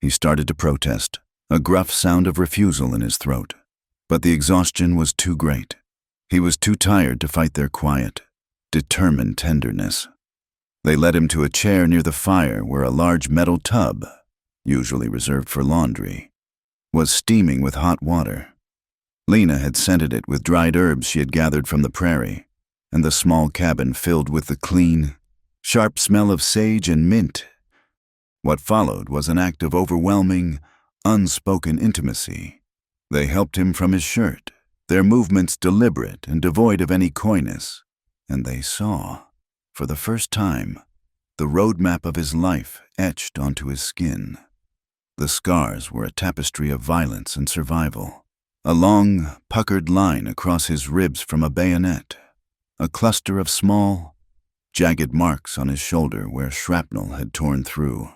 He started to protest, a gruff sound of refusal in his throat, but the exhaustion was too great. He was too tired to fight their quiet, determined tenderness. They led him to a chair near the fire where a large metal tub, usually reserved for laundry, was steaming with hot water. Lena had scented it with dried herbs she had gathered from the prairie, and the small cabin filled with the clean, sharp smell of sage and mint. What followed was an act of overwhelming, unspoken intimacy. They helped him from his shirt, their movements deliberate and devoid of any coyness, and they saw, for the first time, the roadmap of his life etched onto his skin. The scars were a tapestry of violence and survival, a long, puckered line across his ribs from a bayonet, a cluster of small, jagged marks on his shoulder where shrapnel had torn through,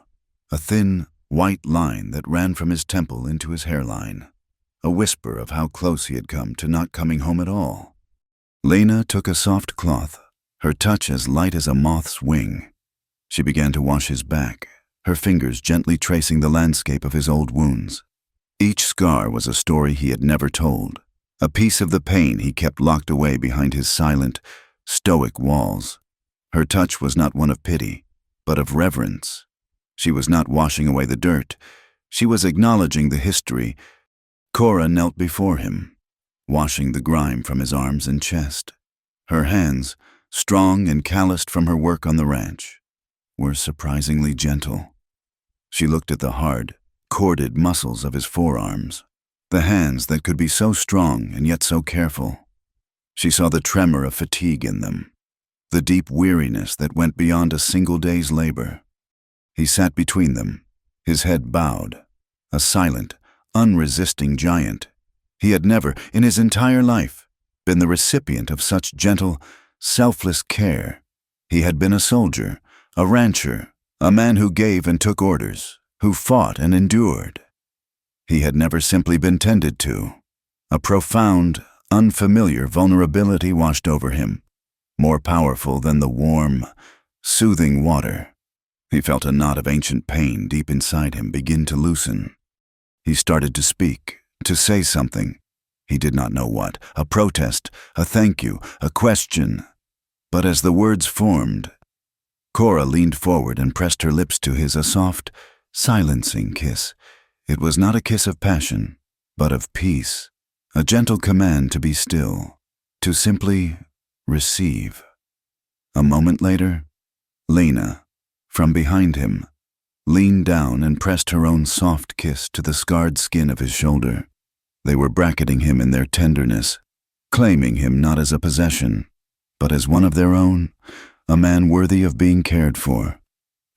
a thin, white line that ran from his temple into his hairline, a whisper of how close he had come to not coming home at all. Lena took a soft cloth, her touch as light as a moth's wing. She began to wash his back, her fingers gently tracing the landscape of his old wounds. Each scar was a story he had never told, a piece of the pain he kept locked away behind his silent, stoic walls. Her touch was not one of pity, but of reverence. She was not washing away the dirt. She was acknowledging the history. Cora knelt before him, washing the grime from his arms and chest. Her hands, strong and calloused from her work on the ranch, were surprisingly gentle. She looked at the hard, corded muscles of his forearms, the hands that could be so strong and yet so careful. She saw the tremor of fatigue in them, the deep weariness that went beyond a single day's labor. He sat between them, his head bowed, a silent, unresisting giant. He had never, in his entire life, been the recipient of such gentle, selfless care. He had been a soldier, a rancher, a man who gave and took orders, who fought and endured. He had never simply been tended to. A profound, unfamiliar vulnerability washed over him, more powerful than the warm, soothing water. He felt a knot of ancient pain deep inside him begin to loosen. He started to speak, to say something. He did not know what, a protest, a thank you, a question. But as the words formed, Cora leaned forward and pressed her lips to his, a soft, silencing kiss. It was not a kiss of passion, but of peace, a gentle command to be still, to simply receive. A moment later, Lena, from behind him, leaned down and pressed her own soft kiss to the scarred skin of his shoulder. They were bracketing him in their tenderness, claiming him not as a possession, but as one of their own, a man worthy of being cared for.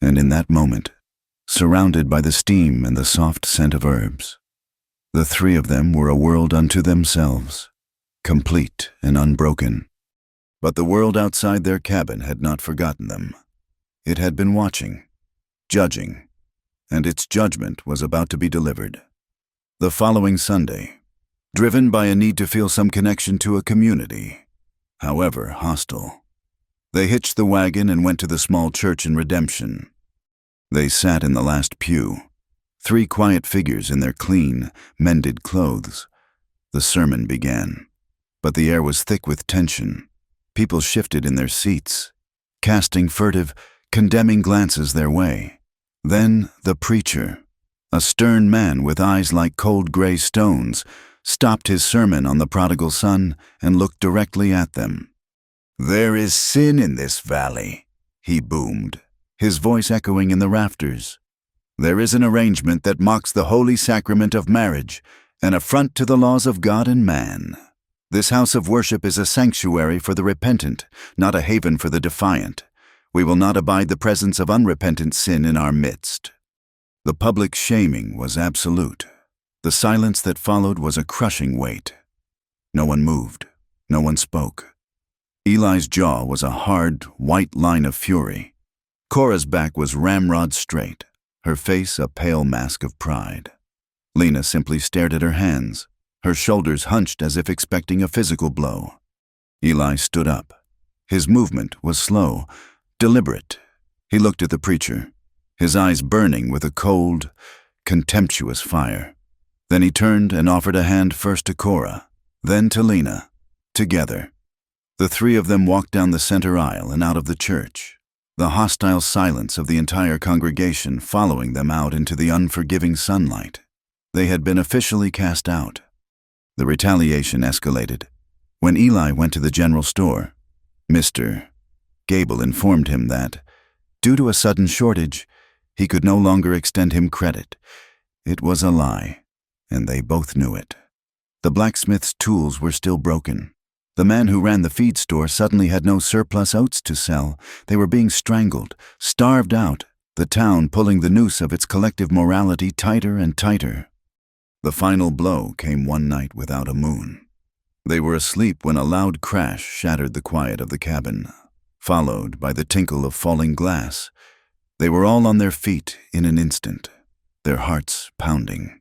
And in that moment, surrounded by the steam and the soft scent of herbs, the three of them were a world unto themselves, complete and unbroken. But the world outside their cabin had not forgotten them. It had been watching, judging, and its judgment was about to be delivered. The following Sunday, driven by a need to feel some connection to a community, however hostile, they hitched the wagon and went to the small church in Redemption. They sat in the last pew, three quiet figures in their clean, mended clothes. The sermon began, but the air was thick with tension. People shifted in their seats, casting furtive, condemning glances their way. Then the preacher, a stern man with eyes like cold gray stones, stopped his sermon on the prodigal son and looked directly at them. "There is sin in this valley," he boomed, his voice echoing in the rafters. "There is an arrangement that mocks the holy sacrament of marriage, an affront to the laws of God and man. This house of worship is a sanctuary for the repentant, not a haven for the defiant. We will not abide the presence of unrepentant sin in our midst." The public shaming was absolute. The silence that followed was a crushing weight. No one moved. No one spoke. Eli's jaw was a hard, white line of fury. Cora's back was ramrod straight, her face a pale mask of pride. Lena simply stared at her hands, her shoulders hunched as if expecting a physical blow. Eli stood up. His movement was slow, deliberate. He looked at the preacher, his eyes burning with a cold, contemptuous fire. Then he turned and offered a hand first to Cora, then to Lena, together. The three of them walked down the center aisle and out of the church, the hostile silence of the entire congregation following them out into the unforgiving sunlight. They had been officially cast out. The retaliation escalated. When Eli went to the general store, Mr. Gable informed him that, due to a sudden shortage, he could no longer extend him credit. It was a lie, and they both knew it. The blacksmith's tools were still broken. The man who ran the feed store suddenly had no surplus oats to sell. They were being strangled, starved out, the town pulling the noose of its collective morality tighter and tighter. The final blow came one night without a moon. They were asleep when a loud crash shattered the quiet of the cabin, followed by the tinkle of falling glass. They were all on their feet in an instant, their hearts pounding.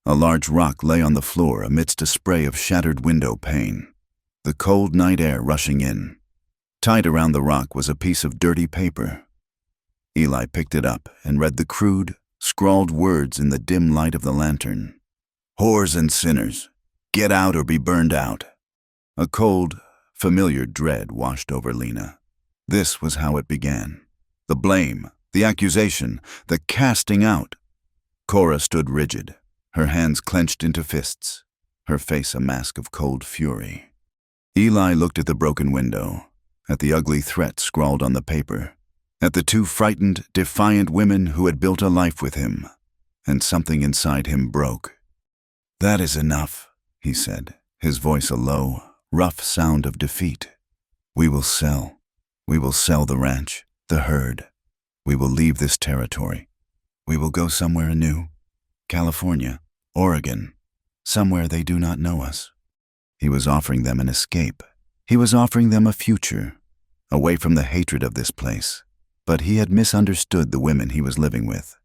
A large rock lay on the floor amidst a spray of shattered window pane, the cold night air rushing in. Tied around the rock was a piece of dirty paper. Eli picked it up and read the crude, scrawled words in the dim light of the lantern. "Whores and sinners, get out or be burned out." A cold, familiar dread washed over Lena. This was how it began. The blame, the accusation, the casting out. Cora stood rigid, her hands clenched into fists, her face a mask of cold fury. Eli looked at the broken window, at the ugly threat scrawled on the paper, at the two frightened, defiant women who had built a life with him, and something inside him broke. "That is enough," he said, his voice a low, rough sound of defeat. We will sell the ranch, the herd. We will leave this territory. We will go somewhere new, California, Oregon, somewhere they do not know us." He was offering them an escape. He was offering them a future, away from the hatred of this place. But he had misunderstood the women he was living with.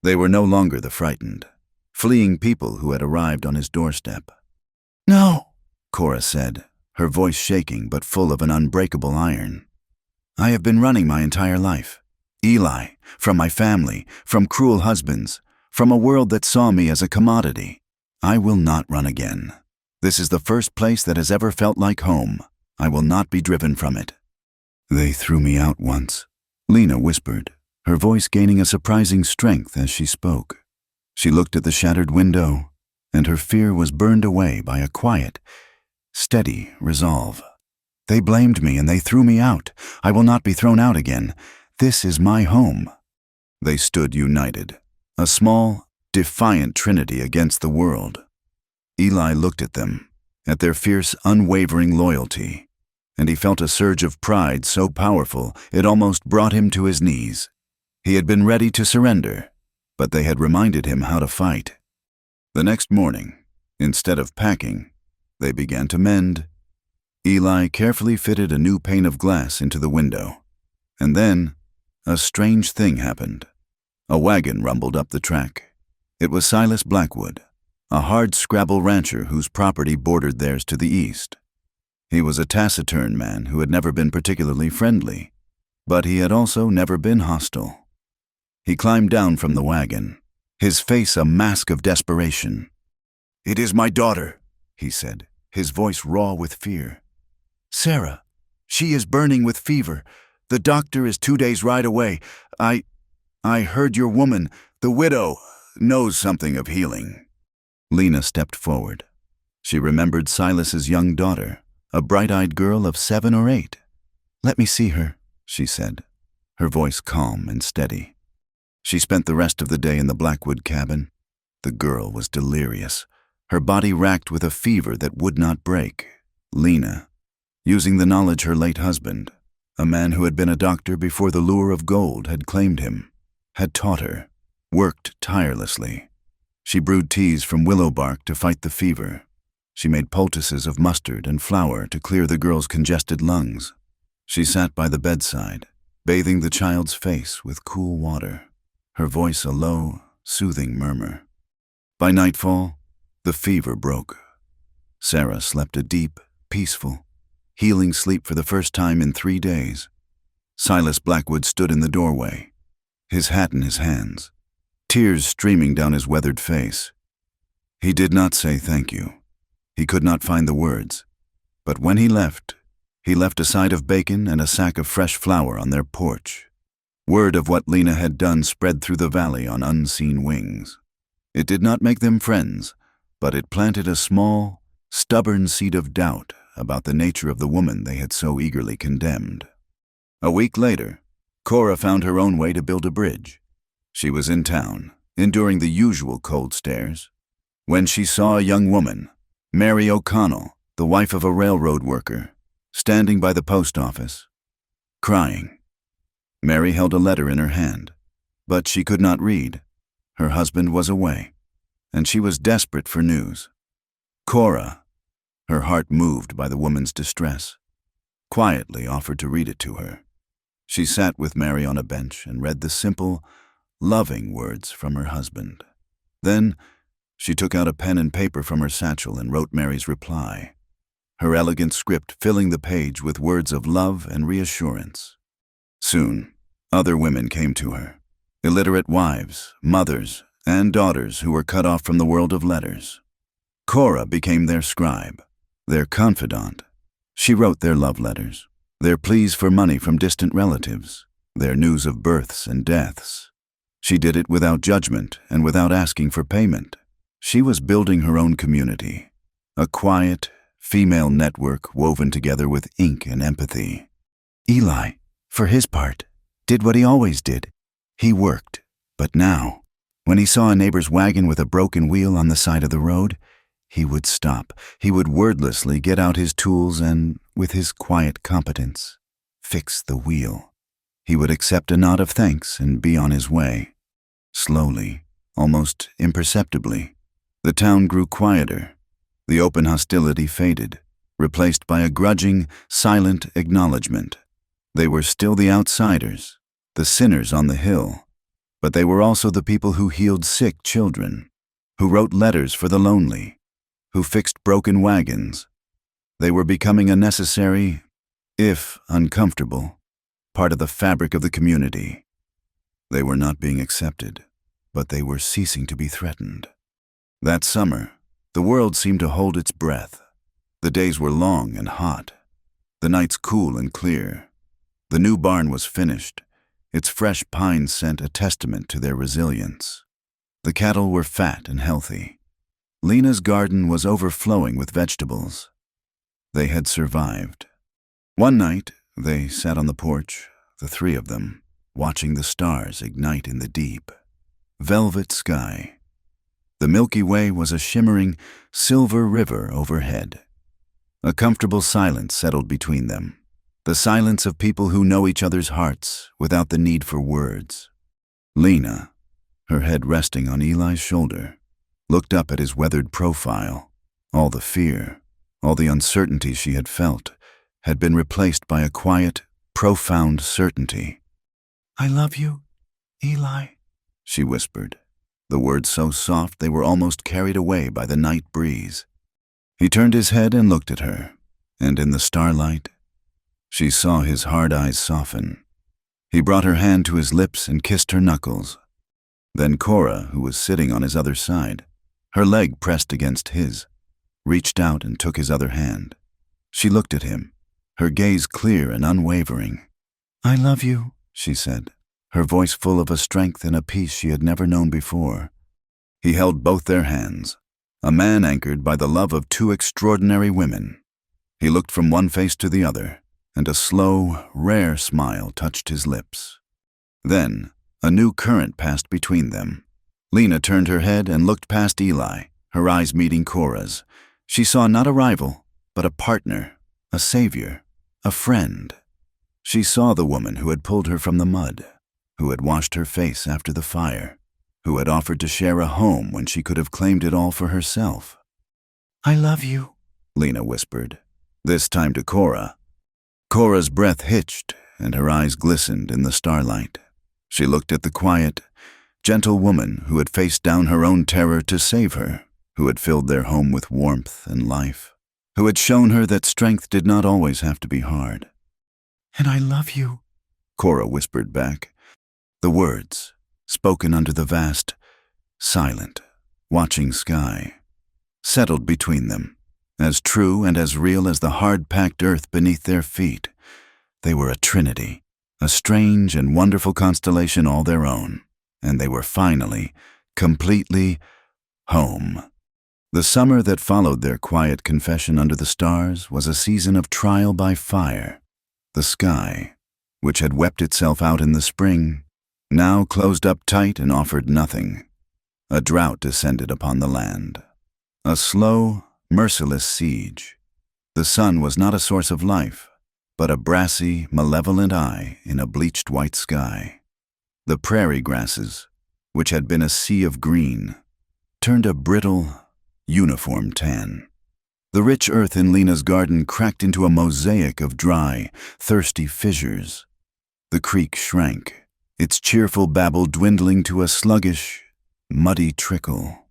They were no longer the frightened, fleeing people who had arrived on his doorstep. "No," Cora said, her voice shaking but full of an unbreakable iron. "I have been running my entire life. Eli, from my family, from cruel husbands, from a world that saw me as a commodity. I will not run again. This is the first place that has ever felt like home. I will not be driven from it. They threw me out once. Lena whispered, her voice gaining a surprising strength as she spoke. She looked at the shattered window, and her fear was burned away by a quiet, steady resolve. They blamed me and they threw me out. I will not be thrown out again. This is my home. They stood united, a small, defiant trinity against the world. Eli looked at them, at their fierce, unwavering loyalty, and he felt a surge of pride so powerful it almost brought him to his knees. He had been ready to surrender, but they had reminded him how to fight. The next morning, instead of packing, they began to mend. Eli carefully fitted a new pane of glass into the window, and then a strange thing happened. A wagon rumbled up the track. It was Silas Blackwood, a hard-scrabble rancher whose property bordered theirs to the east. He was a taciturn man who had never been particularly friendly, but he had also never been hostile. He climbed down from the wagon, his face a mask of desperation. "It is my daughter," he said, his voice raw with fear. "Sarah, she is burning with fever. The doctor is 2 days' ride away. I heard your woman, the widow, knows something of healing." Lena stepped forward. She remembered Silas's young daughter, a bright-eyed girl of 7 or 8. "Let me see her," she said, her voice calm and steady. She spent the rest of the day in the Blackwood cabin. The girl was delirious, her body racked with a fever that would not break. Lena, using the knowledge her late husband, a man who had been a doctor before the lure of gold had claimed him, had taught her, worked tirelessly. She brewed teas from willow bark to fight the fever. She made poultices of mustard and flour to clear the girl's congested lungs. She sat by the bedside, bathing the child's face with cool water, her voice a low, soothing murmur. By nightfall, the fever broke. Sarah slept a deep, peaceful, healing sleep for the first time in 3 days. Silas Blackwood stood in the doorway, his hat in his hands, tears streaming down his weathered face. He did not say thank you. He could not find the words. But when he left a side of bacon and a sack of fresh flour on their porch. Word of what Lena had done spread through the valley on unseen wings. It did not make them friends, but it planted a small, stubborn seed of doubt about the nature of the woman they had so eagerly condemned. A week later, Cora found her own way to build a bridge. She was in town, enduring the usual cold stares, when she saw a young woman, Mary O'Connell, the wife of a railroad worker, standing by the post office, crying. Mary held a letter in her hand, but she could not read. Her husband was away, and she was desperate for news. Cora, her heart moved by the woman's distress, quietly offered to read it to her. She sat with Mary on a bench and read the simple, loving words from her husband. Then she took out a pen and paper from her satchel and wrote Mary's reply, her elegant script filling the page with words of love and reassurance. Soon, other women came to her, illiterate wives, mothers, and daughters who were cut off from the world of letters. Cora became their scribe, their confidant. She wrote their love letters, their pleas for money from distant relatives, their news of births and deaths. She did it without judgment and without asking for payment. She was building her own community, a quiet, female network woven together with ink and empathy. Eli, for his part, did what he always did. He worked, but now, when he saw a neighbor's wagon with a broken wheel on the side of the road, he would stop. He would wordlessly get out his tools and, with his quiet competence, fix the wheel. He would accept a nod of thanks and be on his way. Slowly, almost imperceptibly, the town grew quieter. The open hostility faded, replaced by a grudging, silent acknowledgement. They were still the outsiders, the sinners on the hill, but they were also the people who healed sick children, who wrote letters for the lonely, who fixed broken wagons. They were becoming a necessary, if uncomfortable, part of the fabric of the community. They were not being accepted, but they were ceasing to be threatened. That summer, the world seemed to hold its breath. The days were long and hot, the nights cool and clear. The new barn was finished, its fresh pine scent a testament to their resilience. The cattle were fat and healthy. Lena's garden was overflowing with vegetables. They had survived. One night, they sat on the porch, the three of them, watching the stars ignite in the deep, velvet sky. The Milky Way was a shimmering, silver river overhead. A comfortable silence settled between them, the silence of people who know each other's hearts without the need for words. Lena, her head resting on Eli's shoulder, looked up at his weathered profile. All the fear, all the uncertainty she had felt, had been replaced by a quiet, profound certainty. "I love you, Eli," she whispered, the words so soft they were almost carried away by the night breeze. He turned his head and looked at her, and in the starlight, she saw his hard eyes soften. He brought her hand to his lips and kissed her knuckles. Then Cora, who was sitting on his other side, her leg pressed against his, reached out and took his other hand. She looked at him, her gaze clear and unwavering. "I love you," she said, her voice full of a strength and a peace she had never known before. He held both their hands, a man anchored by the love of two extraordinary women. He looked from one face to the other, and a slow, rare smile touched his lips. Then, a new current passed between them. Lena turned her head and looked past Eli, her eyes meeting Cora's. She saw not a rival, but a partner, a savior, a friend. She saw the woman who had pulled her from the mud, who had washed her face after the fire, who had offered to share a home when she could have claimed it all for herself. "I love you," Lena whispered, this time to Cora. Cora's breath hitched, and her eyes glistened in the starlight. She looked at the quiet, gentle woman who had faced down her own terror to save her, who had filled their home with warmth and life, who had shown her that strength did not always have to be hard. "And I love you," Cora whispered back. The words, spoken under the vast, silent, watching sky, settled between them, as true and as real as the hard-packed earth beneath their feet. They were a trinity, a strange and wonderful constellation all their own, and they were finally, completely, home. The summer that followed their quiet confession under the stars was a season of trial by fire. The sky, which had wept itself out in the spring, now closed up tight and offered nothing. A drought descended upon the land. A slow, merciless siege. The sun was not a source of life, but a brassy, malevolent eye in a bleached white sky. The prairie grasses, which had been a sea of green, turned a brittle, uniform tan. The rich earth in Lena's garden cracked into a mosaic of dry, thirsty fissures. The creek shrank, its cheerful babble dwindling to a sluggish, muddy trickle.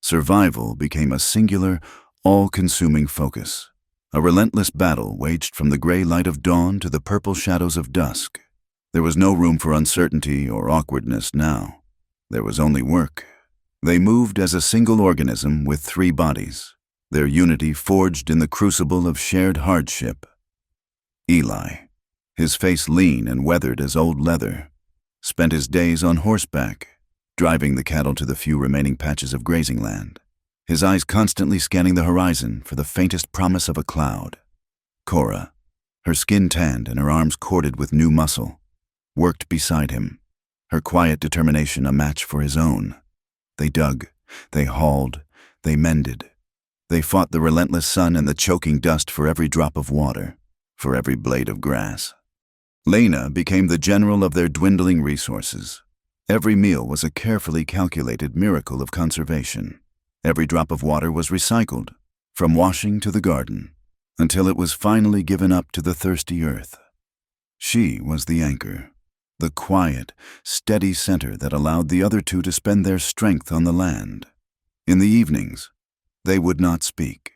Survival became a singular, all-consuming focus, a relentless battle waged from the gray light of dawn to the purple shadows of dusk. There was no room for uncertainty or awkwardness now. There was only work. They moved as a single organism with three bodies, their unity forged in the crucible of shared hardship. Eli, his face lean and weathered as old leather, spent his days on horseback, driving the cattle to the few remaining patches of grazing land, his eyes constantly scanning the horizon for the faintest promise of a cloud. Cora, her skin tanned and her arms corded with new muscle, worked beside him, her quiet determination a match for his own. They dug, they hauled, they mended. They fought the relentless sun and the choking dust for every drop of water, for every blade of grass. Lena became the general of their dwindling resources. Every meal was a carefully calculated miracle of conservation. Every drop of water was recycled, from washing to the garden, until it was finally given up to the thirsty earth. She was the anchor, the quiet, steady center that allowed the other two to spend their strength on the land. In the evenings, they would not speak.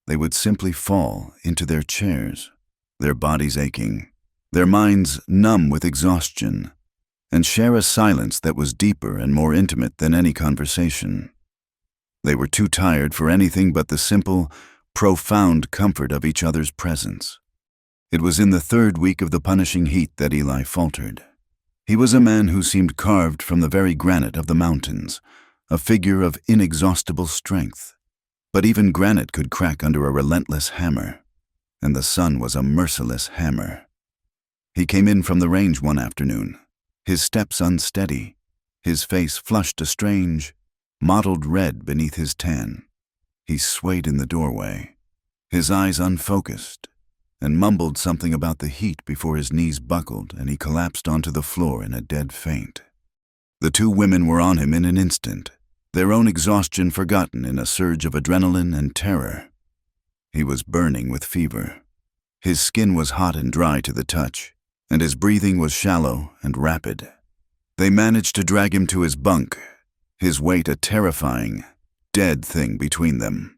They would simply fall into their chairs, their bodies aching, their minds numb with exhaustion, and share a silence that was deeper and more intimate than any conversation. They were too tired for anything but the simple, profound comfort of each other's presence. It was in the third week of the punishing heat that Eli faltered. He was a man who seemed carved from the very granite of the mountains, a figure of inexhaustible strength. But even granite could crack under a relentless hammer, and the sun was a merciless hammer. He came in from the range one afternoon, his steps unsteady, his face flushed a strange, mottled red beneath his tan. He swayed in the doorway, his eyes unfocused, and mumbled something about the heat before his knees buckled and he collapsed onto the floor in a dead faint. The two women were on him in an instant, their own exhaustion forgotten in a surge of adrenaline and terror. He was burning with fever. His skin was hot and dry to the touch, and his breathing was shallow and rapid. They managed to drag him to his bunk, his weight a terrifying, dead thing between them.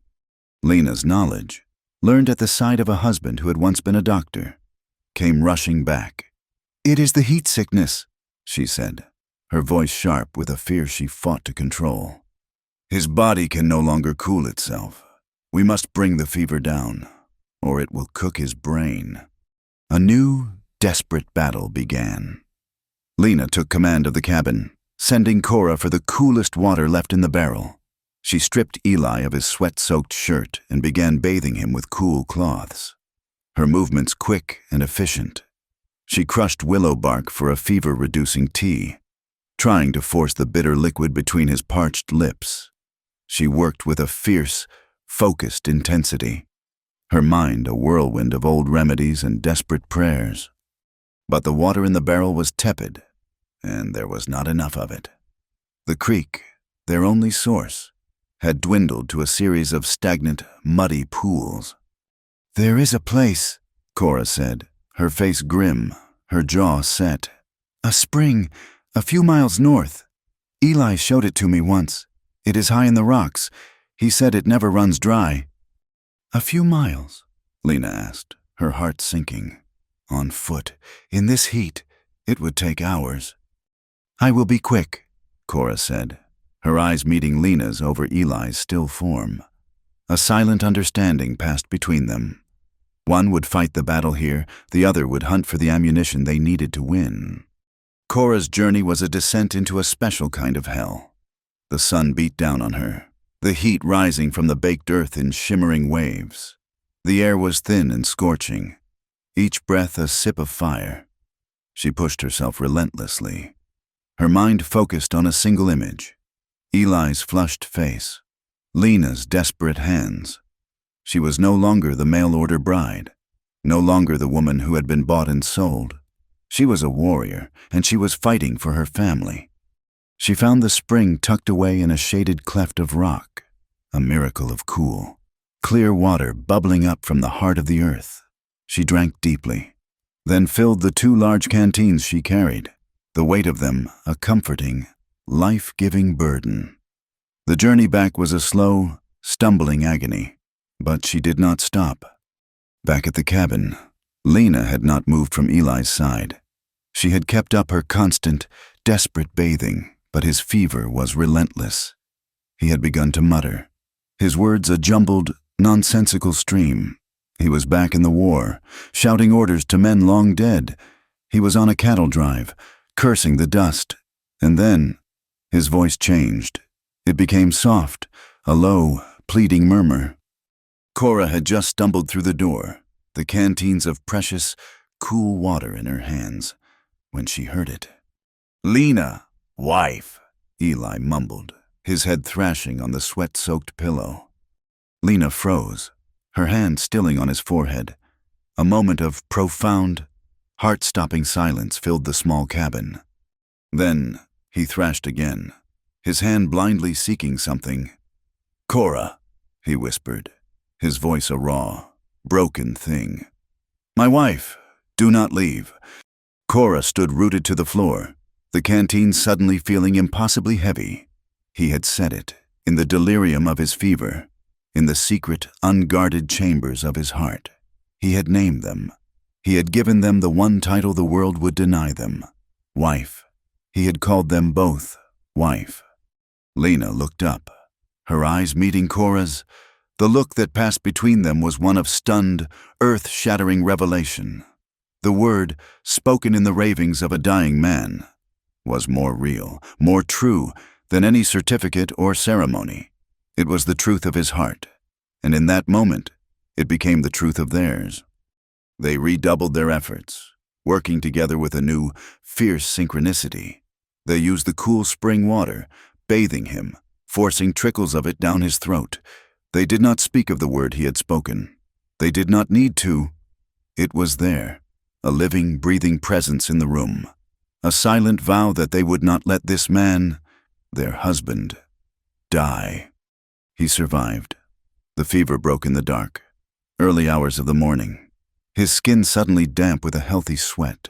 Lena's knowledge, learned at the side of a husband who had once been a doctor, came rushing back. "It is the heat sickness," she said, her voice sharp with a fear she fought to control. "His body can no longer cool itself. We must bring the fever down, or it will cook his brain." A new, desperate battle began. Lena took command of the cabin, sending Cora for the coolest water left in the barrel. She stripped Eli of his sweat-soaked shirt and began bathing him with cool cloths. Her movements quick and efficient. She crushed willow bark for a fever-reducing tea, trying to force the bitter liquid between his parched lips. She worked with a fierce, focused intensity, her mind a whirlwind of old remedies and desperate prayers. But the water in the barrel was tepid, and there was not enough of it. The creek, their only source, had dwindled to a series of stagnant, muddy pools. "There is a place," Cora said, her face grim, her jaw set. "A spring, a few miles north. Eli showed it to me once. It is high in the rocks. He said it never runs dry." "A few miles?" Lena asked, her heart sinking. "On foot, in this heat, it would take hours." "I will be quick," Cora said, her eyes meeting Lena's over Eli's still form. A silent understanding passed between them. One would fight the battle here, the other would hunt for the ammunition they needed to win. Cora's journey was a descent into a special kind of hell. The sun beat down on her, the heat rising from the baked earth in shimmering waves. The air was thin and scorching, each breath a sip of fire. She pushed herself relentlessly, her mind focused on a single image: Eli's flushed face, Lena's desperate hands. She was no longer the mail-order bride, no longer the woman who had been bought and sold. She was a warrior, and she was fighting for her family. She found the spring tucked away in a shaded cleft of rock, a miracle of cool, clear water bubbling up from the heart of the earth. She drank deeply, then filled the two large canteens she carried, the weight of them a comforting, life-giving burden. The journey back was a slow, stumbling agony, but she did not stop. Back at the cabin, Lena had not moved from Eli's side. She had kept up her constant, desperate bathing, but his fever was relentless. He had begun to mutter, his words a jumbled, nonsensical stream. He was back in the war, shouting orders to men long dead. He was on a cattle drive, cursing the dust, and then his voice changed. It became soft, a low, pleading murmur. Cora had just stumbled through the door, the canteens of precious, cool water in her hands, when she heard it. "Lena, wife," Eli mumbled, his head thrashing on the sweat-soaked pillow. Lena froze, her hand stilling on his forehead. A moment of profound, heart-stopping silence filled the small cabin. Then he thrashed again, his hand blindly seeking something. "Cora," he whispered, his voice a raw, broken thing. "My wife, do not leave." Cora stood rooted to the floor, the canteen suddenly feeling impossibly heavy. He had said it, in the delirium of his fever, in the secret, unguarded chambers of his heart. He had named them. He had given them the one title the world would deny them: wife. He had called them both wife. Lena looked up, her eyes meeting Cora's. The look that passed between them was one of stunned, earth-shattering revelation. The word, spoken in the ravings of a dying man, was more real, more true than any certificate or ceremony. It was the truth of his heart, and in that moment, it became the truth of theirs. They redoubled their efforts, working together with a new, fierce synchronicity. They used the cool spring water, bathing him, forcing trickles of it down his throat. They did not speak of the word he had spoken. They did not need to. It was there, a living, breathing presence in the room, a silent vow that they would not let this man, their husband, die. He survived. The fever broke in the dark, early hours of the morning, his skin suddenly damp with a healthy sweat.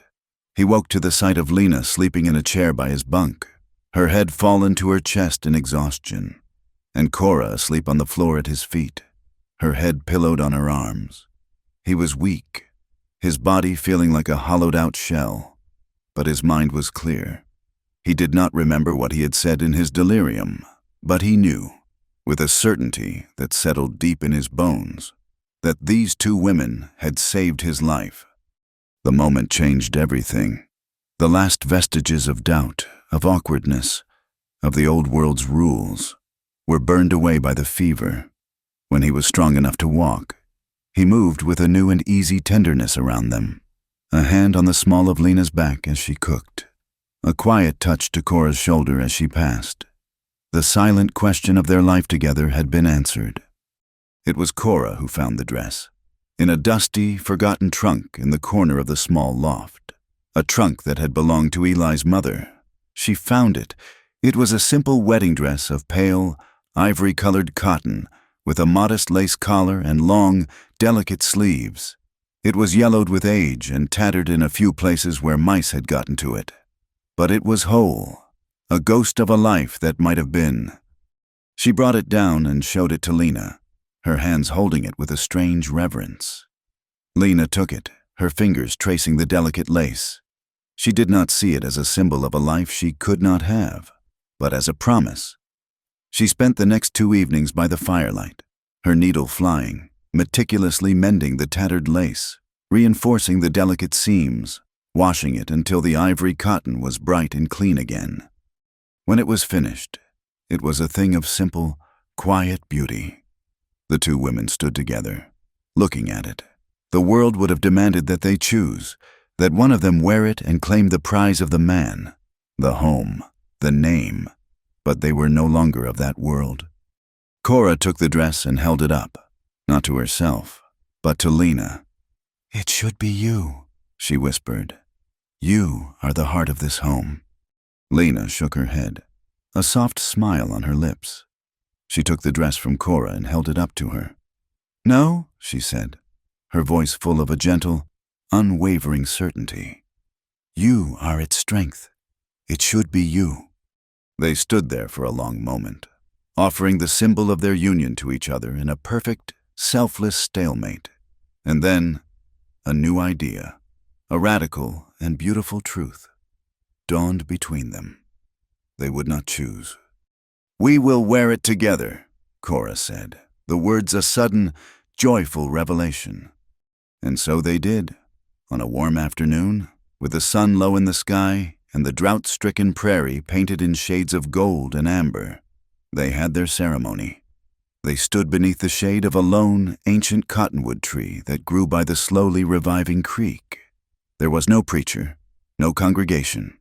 He woke to the sight of Lena sleeping in a chair by his bunk, her head fallen to her chest in exhaustion, and Cora asleep on the floor at his feet, her head pillowed on her arms. He was weak, his body feeling like a hollowed-out shell, but his mind was clear. He did not remember what he had said in his delirium, but he knew, with a certainty that settled deep in his bones, that these two women had saved his life. The moment changed everything. The last vestiges of doubt, of awkwardness, of the old world's rules, were burned away by the fever. When he was strong enough to walk, he moved with a new and easy tenderness around them, a hand on the small of Lena's back as she cooked, a quiet touch to Cora's shoulder as she passed. The silent question of their life together had been answered. It was Cora who found the dress, in a dusty, forgotten trunk in the corner of the small loft, a trunk that had belonged to Eli's mother. She found it. It was a simple wedding dress of pale, ivory-colored cotton, with a modest lace collar and long, delicate sleeves. It was yellowed with age and tattered in a few places where mice had gotten to it. But it was whole, a ghost of a life that might have been. She brought it down and showed it to Lena, her hands holding it with a strange reverence. Lena took it, her fingers tracing the delicate lace. She did not see it as a symbol of a life she could not have, but as a promise. She spent the next 2 evenings by the firelight, her needle flying, meticulously mending the tattered lace, reinforcing the delicate seams, washing it until the ivory cotton was bright and clean again. When it was finished, it was a thing of simple, quiet beauty. The two women stood together, looking at it. The world would have demanded that they choose, that one of them wear it and claim the prize of the man, the home, the name, but they were no longer of that world. Cora took the dress and held it up, not to herself, but to Lena. "It should be you," she whispered. "You are the heart of this home." Lena shook her head, a soft smile on her lips. She took the dress from Cora and held it up to her. "No," she said, her voice full of a gentle, unwavering certainty. "You are its strength. It should be you." They stood there for a long moment, offering the symbol of their union to each other in a perfect, selfless stalemate. And then, a new idea, a radical and beautiful truth, dawned between them. They would not choose. "We will wear it together," Cora said, the words a sudden, joyful revelation. And so they did, on a warm afternoon, with the sun low in the sky and the drought-stricken prairie painted in shades of gold and amber. They had their ceremony. They stood beneath the shade of a lone, ancient cottonwood tree that grew by the slowly reviving creek. There was no preacher, no congregation.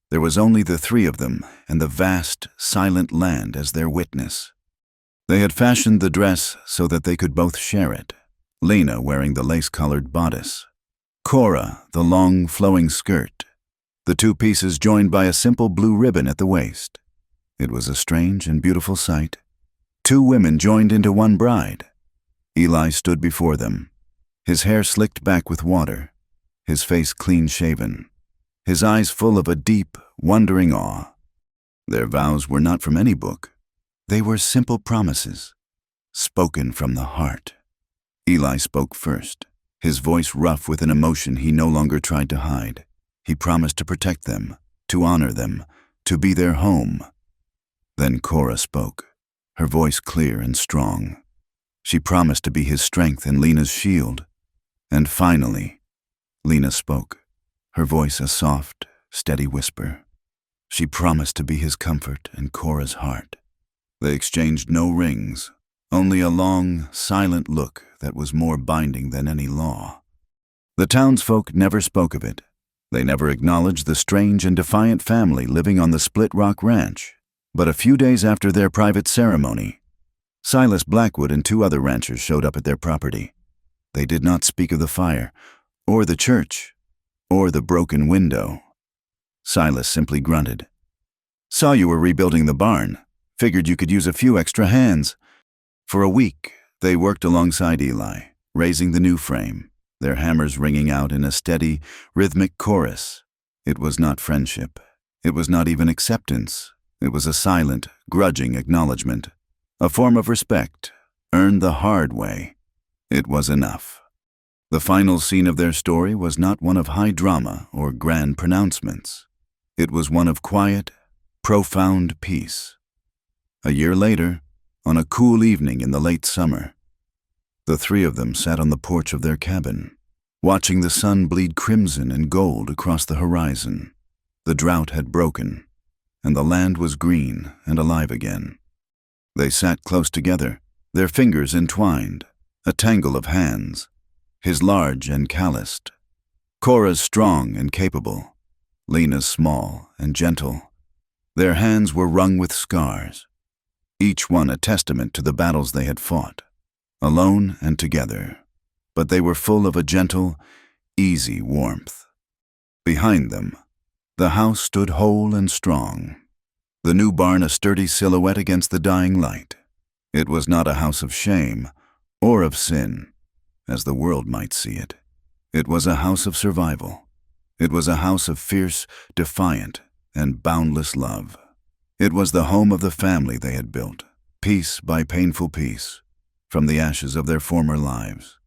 There was only the three of them and the vast, silent land as their witness. They had fashioned the dress so that they could both share it, Lena wearing the lace-colored bodice, Cora the long, flowing skirt, the two pieces joined by a simple blue ribbon at the waist. It was a strange and beautiful sight. Two women joined into one bride. Eli stood before them, his hair slicked back with water, his face clean-shaven, his eyes full of a deep, wondering awe. Their vows were not from any book. They were simple promises, spoken from the heart. Eli spoke first, his voice rough with an emotion he no longer tried to hide. He promised to protect them, to honor them, to be their home. Then Cora spoke, her voice clear and strong. She promised to be his strength and Lena's shield. And finally, Lena spoke, her voice a soft, steady whisper. She promised to be his comfort and Cora's heart. They exchanged no rings, only a long, silent look that was more binding than any law. The townsfolk never spoke of it. They never acknowledged the strange and defiant family living on the Split Rock Ranch. But a few days after their private ceremony, Silas Blackwood and 2 other ranchers showed up at their property. They did not speak of the fire, or the church, or the broken window. Silas simply grunted. "Saw you were rebuilding the barn. Figured you could use a few extra hands." For a week, they worked alongside Eli, raising the new frame, their hammers ringing out in a steady, rhythmic chorus. It was not friendship. It was not even acceptance. It was a silent, grudging acknowledgement, a form of respect, earned the hard way. It was enough. The final scene of their story was not one of high drama or grand pronouncements. It was one of quiet, profound peace. A year later, on a cool evening in the late summer, the 3 of them sat on the porch of their cabin, watching the sun bleed crimson and gold across the horizon. The drought had broken, and the land was green and alive again. They sat close together, their fingers entwined, a tangle of hands, his large and calloused, Cora's strong and capable, Lena's small and gentle. Their hands were wrung with scars, each one a testament to the battles they had fought, alone and together, but they were full of a gentle, easy warmth. Behind them, the house stood whole and strong, the new barn a sturdy silhouette against the dying light. It was not a house of shame or of sin, as the world might see it. It was a house of survival. It was a house of fierce, defiant, and boundless love. It was the home of the family they had built, piece by painful piece, from the ashes of their former lives.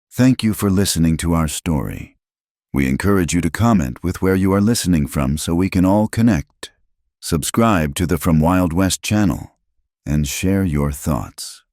Thank you for listening to our story. We encourage you to comment with where you are listening from so we can all connect. Subscribe to the From Wild West channel and share your thoughts.